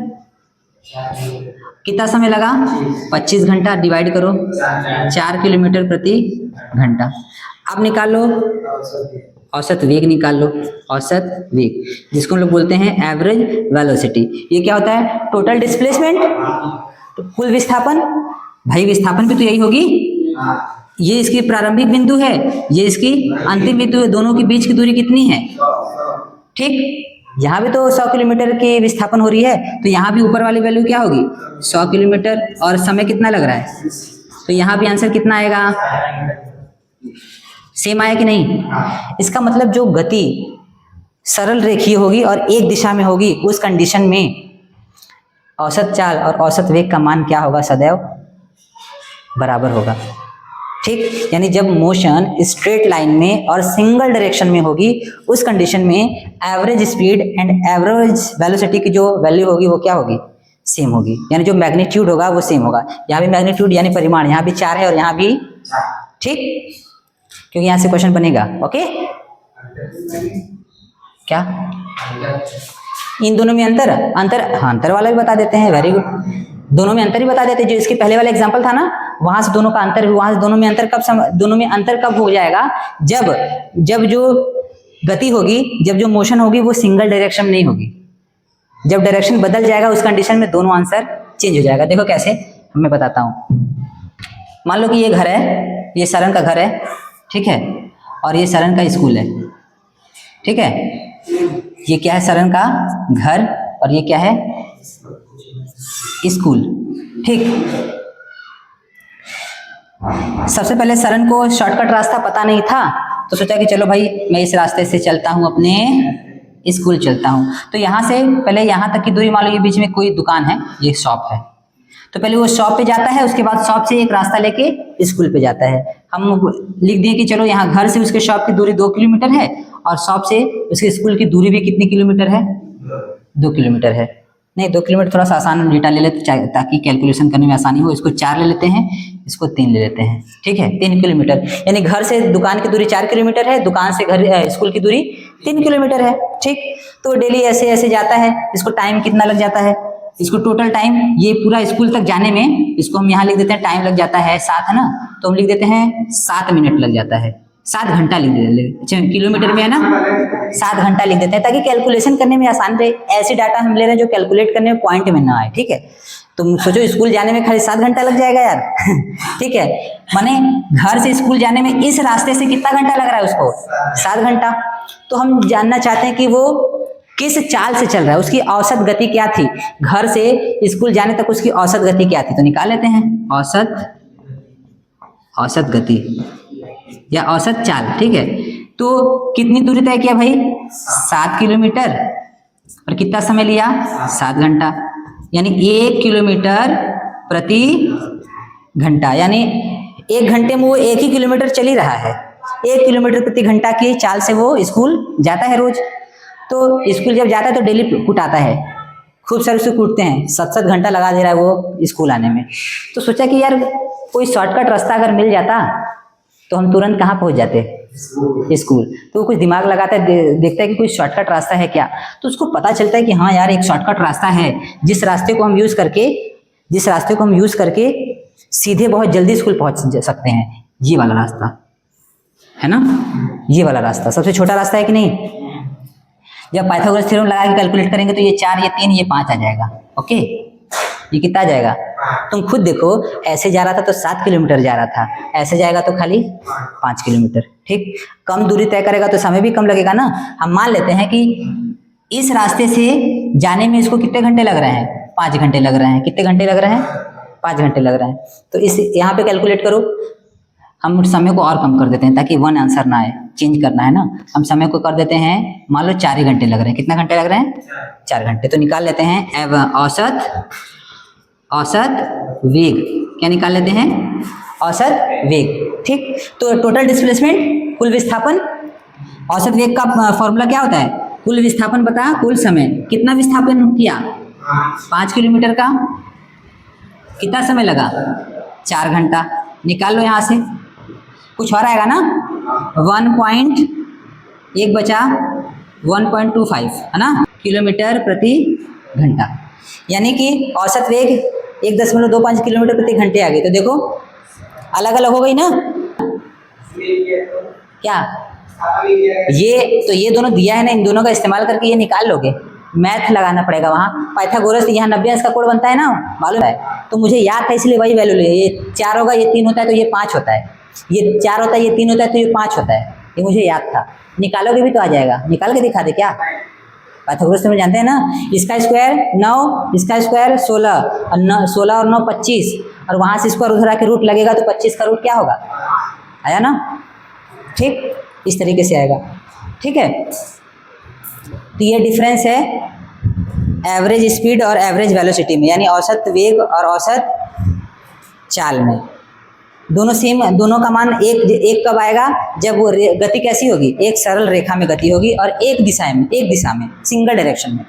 [SPEAKER 1] कितना समय लगा, 25 घंटा, डिवाइड करो 4 किलोमीटर प्रति घंटा। अब निकाल लो औसत वेग, निकाल लो औसत वेग, जिसको हम लोग बोलते हैं एवरेज वेलोसिटी। ये क्या होता है, टोटल डिस्प्लेसमेंट, तो कुल विस्थापन, भाई विस्थापन भी तो यही होगी, ये इसकी प्रारंभिक बिंदु है, ये इसकी अंतिम बिंदु है, दोनों के बीच की दूरी कितनी है, ठीक। यहाँ भी तो 100 किलोमीटर की विस्थापन हो रही है, तो यहाँ भी ऊपर वाली वैल्यू क्या होगी, 100 किलोमीटर, और समय कितना लग रहा है, तो यहाँ भी आंसर कितना आएगा, सेम आया कि नहीं। इसका मतलब जो गति सरल रेखीय होगी और एक दिशा में होगी, उस कंडीशन में औसत चाल और औसत वेग का मान क्या होगा, सदैव बराबर होगा। ठीक, यानी जब मोशन स्ट्रेट लाइन में और सिंगल डायरेक्शन में होगी, उस कंडीशन में average speed and average velocity की जो वैल्यू होगी वो क्या होगी, सेम होगी, यानी जो मैग्नीट्यूड होगा वो सेम होगा। यहाँ भी मैग्नीट्यूड यानी परिमाण, यहाँ भी 4 है और यहाँ भी, ठीक, क्योंकि यहाँ से क्वेश्चन बनेगा। ओके, क्या इन दोनों में अंतर, हाँ अंतर वाला भी बता देते हैं, वेरी गुड, दोनों में अंतर ही बता देते हैं। जो इसके पहले वाला एग्जांपल था ना, वहां से दोनों का अंतर, वहां से दोनों में अंतर कब हो जाएगा, जब जो गति होगी, जब जो मोशन होगी वो सिंगल डायरेक्शन नहीं होगी, जब डायरेक्शन बदल जाएगा उस कंडीशन में दोनों आंसर चेंज हो जाएगा। देखो कैसे, मैं बताता हूँ। मान लो कि ये घर है, ये सरन का घर है, ठीक है, और ये सरन का स्कूल है, ठीक है, ये क्या है, सरन का घर, और ये क्या है, स्कूल, ठीक। सबसे पहले सरन को शॉर्टकट रास्ता पता नहीं था, तो सोचा कि चलो भाई मैं इस रास्ते से चलता हूँ, अपने स्कूल चलता हूँ। तो यहाँ से पहले यहाँ तक की दूरी, मान लो ये बीच में कोई दुकान है, ये शॉप है, तो पहले वो शॉप पे जाता है, उसके बाद शॉप से एक रास्ता लेके स्कूल पे जाता है। हम लिख दिए कि चलो यहाँ घर से उसके शॉप की दूरी 2 किलोमीटर है, और शॉप से उसके स्कूल की दूरी भी कितनी किलोमीटर है, 2 किलोमीटर है। नहीं, 2 किलोमीटर थोड़ा सा आसान डेटा ले लेते ताकि कैलकुलेशन करने में आसानी हो। इसको 4 ले लेते हैं, इसको 3 ले लेते हैं, ठीक है, 3 किलोमीटर, यानी घर से दुकान की दूरी 4 किलोमीटर है, दुकान से घर स्कूल की दूरी 3 किलोमीटर है, ठीक। तो डेली ऐसे ऐसे जाता है, इसको टाइम कितना लग जाता है, इसको टोटल टाइम, ये पूरा स्कूल तक जाने में, इसको हम यहाँ लिख देते हैं, टाइम लग जाता है 7, है ना, तो हम लिख देते हैं 7 मिनट लग जाता है, 7 घंटा लिख देते हैं, किलोमीटर में है ना, 7 घंटा लिख देते हैं ताकि कैलकुलेशन करने में आसान रहे। ऐसी डाटा हम ले रहे हैं जो कैलकुलेट करने में पॉइंट में ना आए, ठीक है। तुम सोचो स्कूल जाने में खाली 7 घंटा लग जाएगा यार ठीक है, माने घर से स्कूल जाने में इस रास्ते से कितना घंटा लग रहा है उसको, 7 घंटा। तो हम जानना चाहते हैं कि वो किस चाल से चल रहा है, उसकी औसत गति क्या थी, घर से स्कूल जाने तक उसकी औसत गति क्या थी। तो निकाल लेते हैं औसत गति या औसत चाल, ठीक है। तो कितनी दूरी तय किया भाई, 7 किलोमीटर, और कितना समय लिया, 7 घंटा, यानी 1 किलोमीटर प्रति घंटा, यानी 1 घंटे में वो 1 ही किलोमीटर चल ही रहा है। 1 किलोमीटर प्रति घंटा की चाल से वो स्कूल जाता है रोज। तो स्कूल जब जाता है तो डेली कूटाता है, खूब सारे उसको कूटते हैं, 7-7 घंटा लगा दे रहा है वो स्कूल आने में। तो सोचा कि यार कोई शॉर्टकट रास्ता अगर मिल जाता तो हम तुरंत कहाँ पहुंच जाते, स्कूल। तो कुछ दिमाग लगाता है, देखता है कि कोई शॉर्टकट रास्ता है क्या, तो उसको पता चलता है कि हाँ यार एक शॉर्टकट रास्ता है, जिस रास्ते को हम यूज करके सीधे बहुत जल्दी स्कूल पहुंच सकते हैं। ये वाला रास्ता है ना, ये वाला रास्ता सबसे छोटा रास्ता है कि नहीं। जब पाइथागोरस थ्योरम लगा के कैलकुलेट करेंगे तो ये 4, ये 3, ये 5 आ जाएगा। ओके, ये कितना आ जाएगा, तुम खुद देखो, ऐसे जा रहा था तो 7 किलोमीटर जा रहा था, ऐसे जाएगा तो खाली 5 किलोमीटर, ठीक। कम दूरी तय करेगा तो समय भी कम लगेगा ना। हम मान लेते हैं कि इस रास्ते से जाने में इसको कितने घंटे लग रहे हैं, 5 घंटे लग रहे हैं। कितने घंटे लग रहे हैं, 5 घंटे लग रहे हैं। तो इस यहाँ पे कैलकुलेट करो, हम समय को और कम कर देते हैं ताकि 1 आंसर ना आए, चेंज करना है ना। हम समय को कर देते हैं, मान लो 4 ही घंटे लग रहे हैं। कितना घंटे लग रहे हैं, 4 घंटे। तो निकाल लेते हैं औसत वेग, क्या निकाल लेते हैं, औसत वेग, ठीक। तो टोटल डिस्प्लेसमेंट, कुल विस्थापन, औसत वेग का फॉर्मूला क्या होता है, कुल विस्थापन बता कुल समय। कितना विस्थापन किया, 5 किलोमीटर का, कितना समय लगा, 4 घंटा। निकाल लो यहाँ से, कुछ और आएगा ना, 1 बचा 1.25 है ना, किलोमीटर प्रति घंटा, यानी कि औसत वेग 1.25 किलोमीटर प्रति घंटे आ गई। तो देखो अलग अलग हो गई ना, क्या ये दोनों दिया है ना, इन दोनों का इस्तेमाल करके ये निकाल लोगे। मैथ लगाना पड़ेगा वहाँ, पाइथागोरस यहाँ 90 अंश का कोण बनता है ना, मालूम है। तो मुझे याद था इसलिए वही वैल्यू ले, ये 4 होगा, ये 3 होता है तो ये 5 होता है, ये 4 होता है, ये 3 होता है तो ये 5 होता है, ये मुझे याद था। निकालोगे भी तो आ जाएगा, निकाल के दिखा दे क्या, पाइथागोरस में जानते हैं ना, इसका स्क्वायर 9, इसका स्क्वायर 16, और 16 और 9 25, और वहाँ से स्क्वायर उधर आके रूट लगेगा तो 25 का रूट क्या होगा, आया ना, ठीक। इस तरीके से आएगा, ठीक है। तो ये डिफरेंस है एवरेज स्पीड और एवरेज वेलोसिटी में, यानी औसत वेग और औसत चाल में। दोनों सेम, दोनों का मान एक एक कब आएगा? जब वो गति कैसी होगी? एक सरल रेखा में गति होगी और एक दिशा में सिंगल डायरेक्शन में।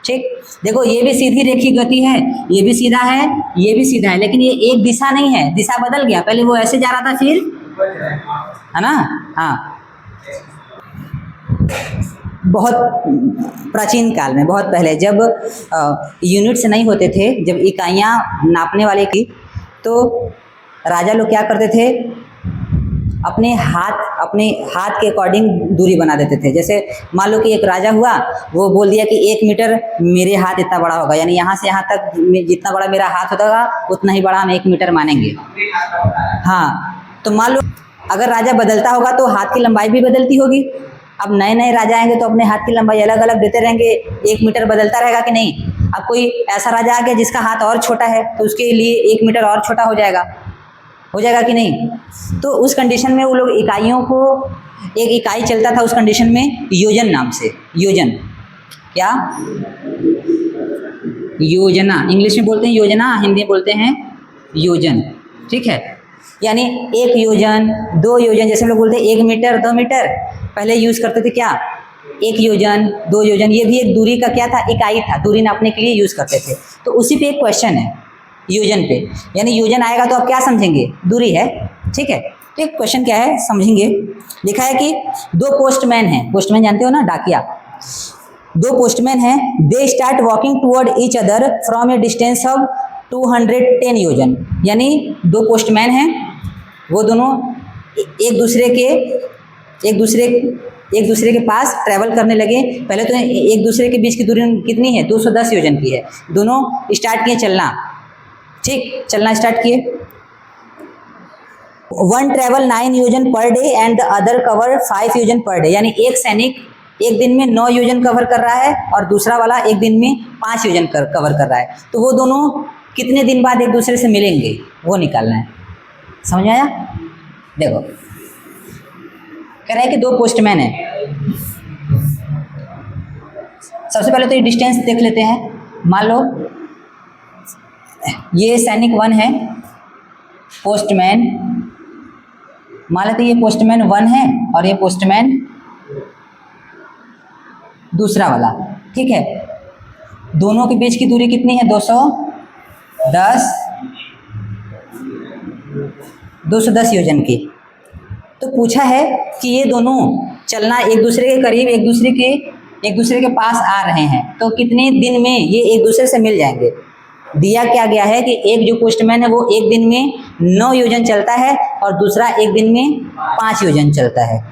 [SPEAKER 1] ठीक, देखो ये भी सीधी रेखी गति है, ये भी सीधा है, ये भी सीधा है, लेकिन ये एक दिशा नहीं है, दिशा बदल गया। पहले वो ऐसे जा रहा था, फिर, है ना? हाँ, बहुत प्राचीन काल में, बहुत पहले, जब यूनिट्स नहीं होते थे, जब इकाइयाँ नापने वाले की, तो राजा लोग क्या करते थे? अपने हाथ के अकॉर्डिंग दूरी बना देते थे। जैसे मान लो कि एक राजा हुआ, वो बोल दिया कि 1 मीटर मेरे हाथ इतना बड़ा होगा, यानी यहाँ से यहाँ तक जितना बड़ा मेरा हाथ होगा उतना ही बड़ा हम 1 मीटर मानेंगे। हाँ, तो मान लो अगर राजा बदलता होगा तो हाथ की लंबाई भी बदलती होगी। अब नए नए राजा आएंगे तो अपने हाथ की लंबाई अलग अलग देते रहेंगे, 1 मीटर बदलता रहेगा कि नहीं? अब कोई ऐसा राजा आ गया जिसका हाथ और छोटा है, तो उसके लिए 1 मीटर और छोटा हो जाएगा कि नहीं? तो उस कंडीशन में वो लोग इकाइयों को, एक इकाई चलता था उस कंडीशन में योजन नाम से। योजन, क्या? योजना, इंग्लिश में बोलते हैं योजना, हिंदी में बोलते हैं योजन। ठीक है, यानी 1 योजन, 2 योजन, जैसे हम लोग बोलते हैं 1 मीटर 2 मीटर, पहले यूज़ करते थे क्या? 1 योजन 2 योजन, ये भी एक दूरी का क्या था? इकाई था, दूरी नापने के लिए यूज़ करते थे। तो उसी पे एक क्वेश्चन है योजन पे, यानी योजन आएगा तो आप क्या समझेंगे? दूरी है। ठीक है, तो एक क्वेश्चन क्या है समझेंगे। लिखा है कि 2 पोस्टमैन हैं, पोस्टमैन जानते हो ना, डाकिया। 2 पोस्टमैन हैं, they start walking toward each other from A distance of 210 योजन। यानी 2 पोस्टमैन हैं, वो दोनों एक दूसरे के पास ट्रैवल करने लगे। पहले तो एक दूसरे के बीच की दूरी कितनी है? 210 योजन की है। दोनों स्टार्ट किए चलना। ठीक, चलना स्टार्ट किए। वन ट्रैवल 9 योजन per day and the other cover 5 योजन पर डे। यानी एक सैनिक एक दिन में 9 योजन कवर कर रहा है और दूसरा वाला एक दिन में 5 योजन कवर कर रहा है। तो वो दोनों कितने दिन बाद एक दूसरे से मिलेंगे, वो निकालना है। समझ आया? देखो, कह रहे हैं कि 2 पोस्टमैन हैं। सबसे पहले तो ये डिस्टेंस देख लेते हैं। मान लो ये सैनिक 1 है, पोस्टमैन, मान लेते ये पोस्टमैन 1 है और ये पोस्टमैन दूसरा वाला। ठीक है, दोनों के बीच की दूरी कितनी है? 210 योजन की। तो पूछा है कि ये दोनों चलना एक दूसरे के करीब, एक दूसरे के पास आ रहे हैं, तो कितने दिन में ये एक दूसरे से मिल जाएंगे? दिया क्या गया है कि एक जो पोस्टमैन है वो एक दिन में 9 योजन चलता है और दूसरा एक दिन में 5 योजन चलता है।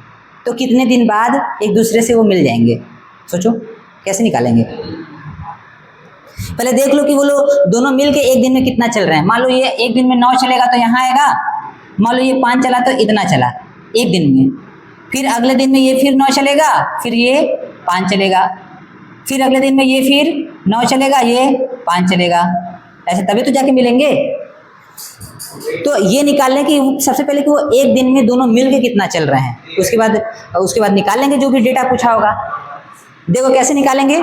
[SPEAKER 1] तो कितने दिन बाद एक दूसरे से वो मिल जाएंगे? सोचो कैसे निकालेंगे। पहले देख लो कि वो लोग दोनों मिल के एक दिन में कितना चल रहे हैं। मान लो ये एक दिन में 9 चलेगा तो यहाँ आएगा, मान लो ये 5 चला तो इतना चला एक दिन में। फिर अगले दिन में ये फिर 9 चलेगा, फिर ये 5 चलेगा, फिर अगले दिन में ये फिर 9 चलेगा, ये 5 चलेगा, ऐसे तभी तो जाके मिलेंगे। तो ये निकाल लें कि सबसे पहले कि वो एक दिन में दोनों मिल के कितना चल रहे हैं, उसके बाद निकाल लेंगे जो भी डेटा पूछा होगा। देखो कैसे निकालेंगे।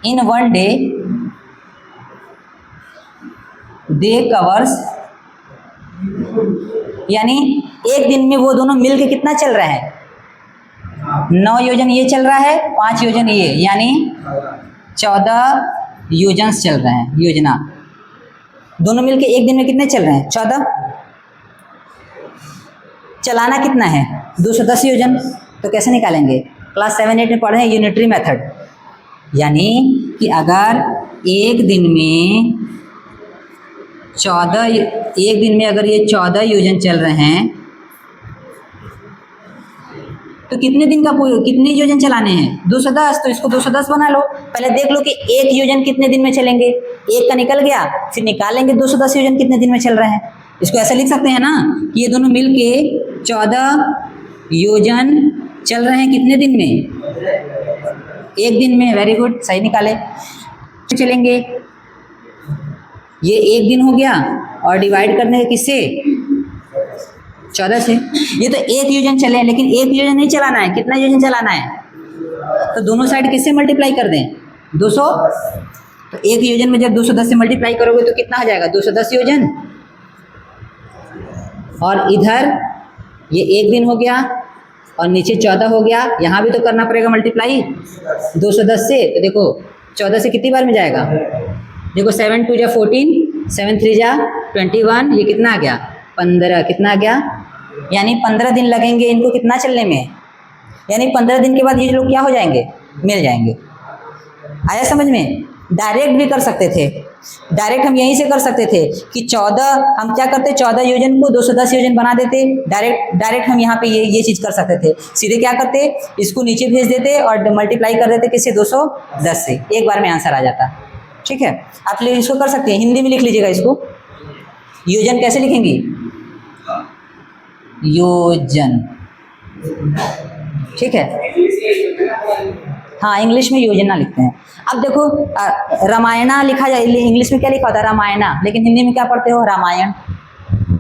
[SPEAKER 1] इन 1 डे दे कवर्स, यानी एक दिन में वो दोनों मिल के कितना चल रहे हैं? 9 योजन ये चल रहा है, 5 योजन ये, यानी 14 योजन चल रहे हैं। योजना दोनों मिलके एक दिन में कितने चल रहे हैं? 14। चलाना कितना है? 210 योजन। तो कैसे निकालेंगे? क्लास 7-8 में पढ़े हैं यूनिटरी मेथड। यानी कि अगर एक दिन में 14 योजन चल रहे हैं तो कितने योजन चलाने हैं? 210। तो इसको 210 बना लो। पहले देख लो कि एक योजन कितने दिन में चलेंगे। एक का निकल गया, फिर निकालेंगे 210 योजन कितने दिन में चल रहे हैं। इसको ऐसे लिख सकते हैं ना कि ये दोनों मिल के 14 योजन चल रहे हैं कितने दिन में? एक दिन में। वेरी गुड, सही निकाले। चलेंगे, ये एक दिन हो गया और डिवाइड करने के किससे? 14 से। ये तो एक योजन चले, लेकिन एक योजन नहीं चलाना है। कितना योजन चलाना है? तो दोनों साइड किससे मल्टीप्लाई कर दें? 200। तो एक योजन में जब 210 से मल्टीप्लाई करोगे तो कितना आ जाएगा, 210 योजन। और इधर ये एक दिन हो गया और नीचे 14 हो गया, यहाँ भी तो करना पड़ेगा मल्टीप्लाई 210 से। तो देखो 14 से कितनी बार में जाएगा, देखो 7 2 जा 14, 7 3 जा 21, ये कितना आ गया 15, कितना आ गया, यानी 15 दिन लगेंगे इनको कितना चलने में, यानी 15 दिन के बाद ये लोग क्या हो जाएंगे, मिल जाएंगे। आया समझ में। डायरेक्ट भी कर सकते थे, डायरेक्ट हम यहीं से कर सकते थे कि 14 हम क्या करते, 14 योजन को 210 योजन बना देते। डायरेक्ट हम यहाँ पे ये चीज़ कर सकते थे। सीधे क्या करते, इसको नीचे भेज देते और मल्टीप्लाई कर देते किससे, 210 से, एक बार में आंसर आ जाता। ठीक है, आप लोग इसको कर सकते हैं, हिंदी में लिख लीजिएगा इसको। योजन कैसे लिखेंगी, योजन, ठीक है। हाँ, इंग्लिश में योजना लिखते हैं। अब देखो रामायणा लिखा जाए, इंग्लिश में क्या लिखा होता है, रामायणा, लेकिन हिंदी में क्या पढ़ते हो, रामायण,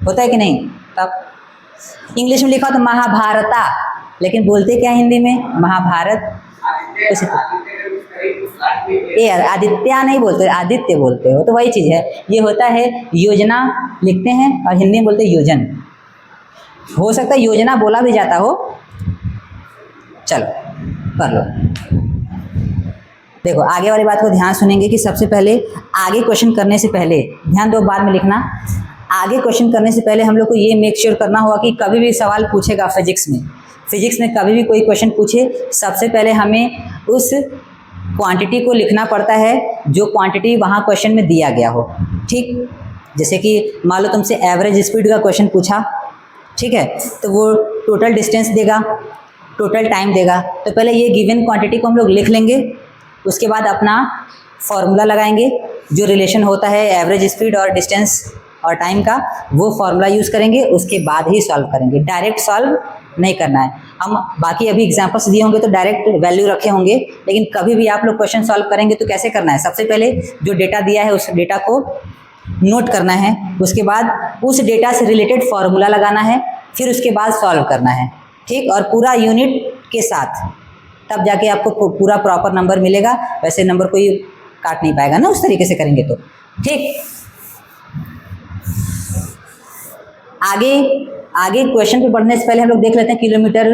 [SPEAKER 1] होता है कि नहीं। तब इंग्लिश में लिखा होता महाभारता, लेकिन बोलते क्या हिंदी में, महाभारत। यार आदित्य नहीं बोलते, आदित्य बोलते हो, तो वही चीज़ है। ये होता है योजना लिखते हैं और हिंदी में बोलते योजन। हो सकता है योजना बोला भी जाता हो। चलो कर लो। देखो आगे वाली बात को ध्यान सुनेंगे कि सबसे पहले आगे क्वेश्चन करने से पहले, ध्यान दो बाद में लिखना, आगे क्वेश्चन करने से पहले हम लोग को ये मेक श्योर करना होगा कि कभी भी सवाल पूछेगा फिजिक्स में कभी भी कोई क्वेश्चन पूछे, सबसे पहले हमें उस क्वांटिटी को लिखना पड़ता है जो क्वांटिटी वहाँ क्वेश्चन में दिया गया हो। ठीक, जैसे कि मान लो तुमसे एवरेज स्पीड का क्वेश्चन पूछा, ठीक है, तो वो टोटल डिस्टेंस देगा, टोटल टाइम देगा। तो पहले ये गिवन क्वांटिटी को हम लोग लिख लेंगे, उसके बाद अपना फॉर्मूला लगाएंगे, जो रिलेशन होता है एवरेज स्पीड और डिस्टेंस और टाइम का, वो फॉर्मूला यूज़ करेंगे, उसके बाद ही सॉल्व करेंगे। डायरेक्ट सॉल्व नहीं करना है। हम बाकी अभी एग्जांपल्स दिए होंगे तो डायरेक्ट वैल्यू रखे होंगे, लेकिन कभी भी आप लोग क्वेश्चन सॉल्व करेंगे तो कैसे करना है, सबसे पहले जो डेटा दिया है उस डेटा को नोट करना है, उसके बाद उस डेटा से रिलेटेड फॉर्मूला लगाना है, फिर उसके बाद सॉल्व करना है। ठीक, और पूरा यूनिट के साथ, तब जाके आपको पूरा प्रॉपर नंबर मिलेगा। वैसे नंबर कोई काट नहीं पाएगा ना, उस तरीके से करेंगे तो। ठीक, आगे क्वेश्चन पे बढ़ने से पहले हम लोग देख लेते हैं किलोमीटर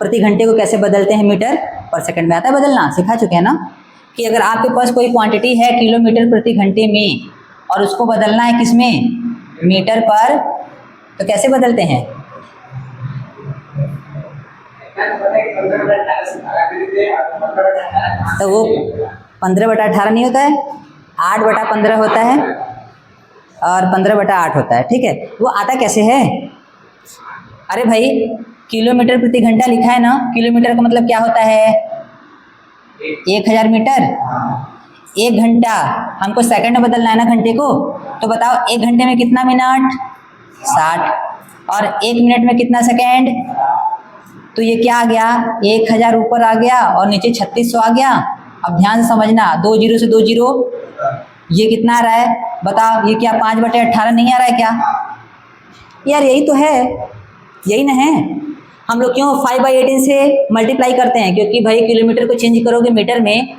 [SPEAKER 1] प्रति घंटे को कैसे बदलते हैं, मीटर पर सेकंड में आता है बदलना, सिखा चुके हैं ना। कि अगर आपके पास कोई क्वांटिटी है किलोमीटर प्रति घंटे में और उसको बदलना है किसमें, मीटर पर, तो कैसे बदलते हैं, तो वो 15/18 नहीं होता है, 8/15 होता है और 15/8 होता है। ठीक है, वो आता कैसे है, अरे भाई किलोमीटर प्रति घंटा लिखा है ना, किलोमीटर का मतलब क्या होता है, 1000 मीटर। 1 घंटा हमको सेकंड में बदलना है ना घंटे को, तो बताओ 1 घंटे में कितना मिनट, 60, और 1 मिनट में कितना सेकंड, तो ये क्या आ गया, 1000 ऊपर आ गया और नीचे 3600 आ गया। अब ध्यान से समझना, 2 जीरो से 2 जीरो, ये कितना आ रहा है बताओ, ये क्या 5/18 नहीं आ रहा है क्या, यार यही तो है, यही ना है। हम लोग क्यों 5/18 से मल्टीप्लाई करते हैं, क्योंकि भाई किलोमीटर को चेंज करोगे मीटर में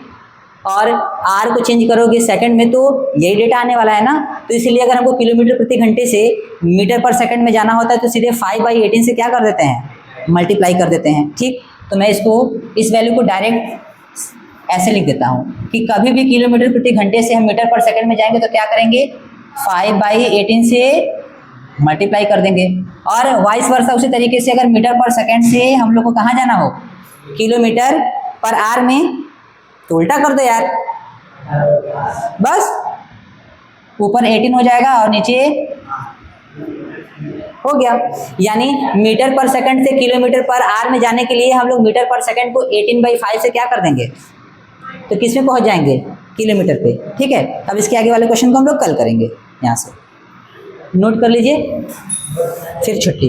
[SPEAKER 1] और आर को चेंज करोगे सेकंड में, तो यही डेटा आने वाला है ना। तो इसलिए अगर हमको किलोमीटर प्रति घंटे से मीटर पर सेकंड में जाना होता है तो सीधे 5/18 से क्या कर देते हैं, मल्टीप्लाई कर देते हैं। ठीक, तो मैं इस वैल्यू को डायरेक्ट ऐसे लिख देता हूँ कि कभी भी किलोमीटर प्रति घंटे से हम मीटर पर सेकंड में जाएंगे तो क्या करेंगे, 5/18 से मल्टीप्लाई कर देंगे। और वाइस वर्सा उसी तरीके से अगर मीटर पर सेकंड से हम लोग को कहाँ जाना हो, किलोमीटर पर आर में, तो उल्टा कर दो यार, बस ऊपर 18 हो जाएगा और नीचे हो गया। यानी मीटर पर सेकंड से किलोमीटर पर आर में जाने के लिए हम लोग मीटर पर सेकंड को 18/5 से क्या कर देंगे, तो किस में पहुंच जाएंगे, किलोमीटर पे। ठीक है, अब इसके आगे वाले क्वेश्चन को हम लोग कल करेंगे, यहाँ से नोट कर लीजिए, फिर छुट्टी।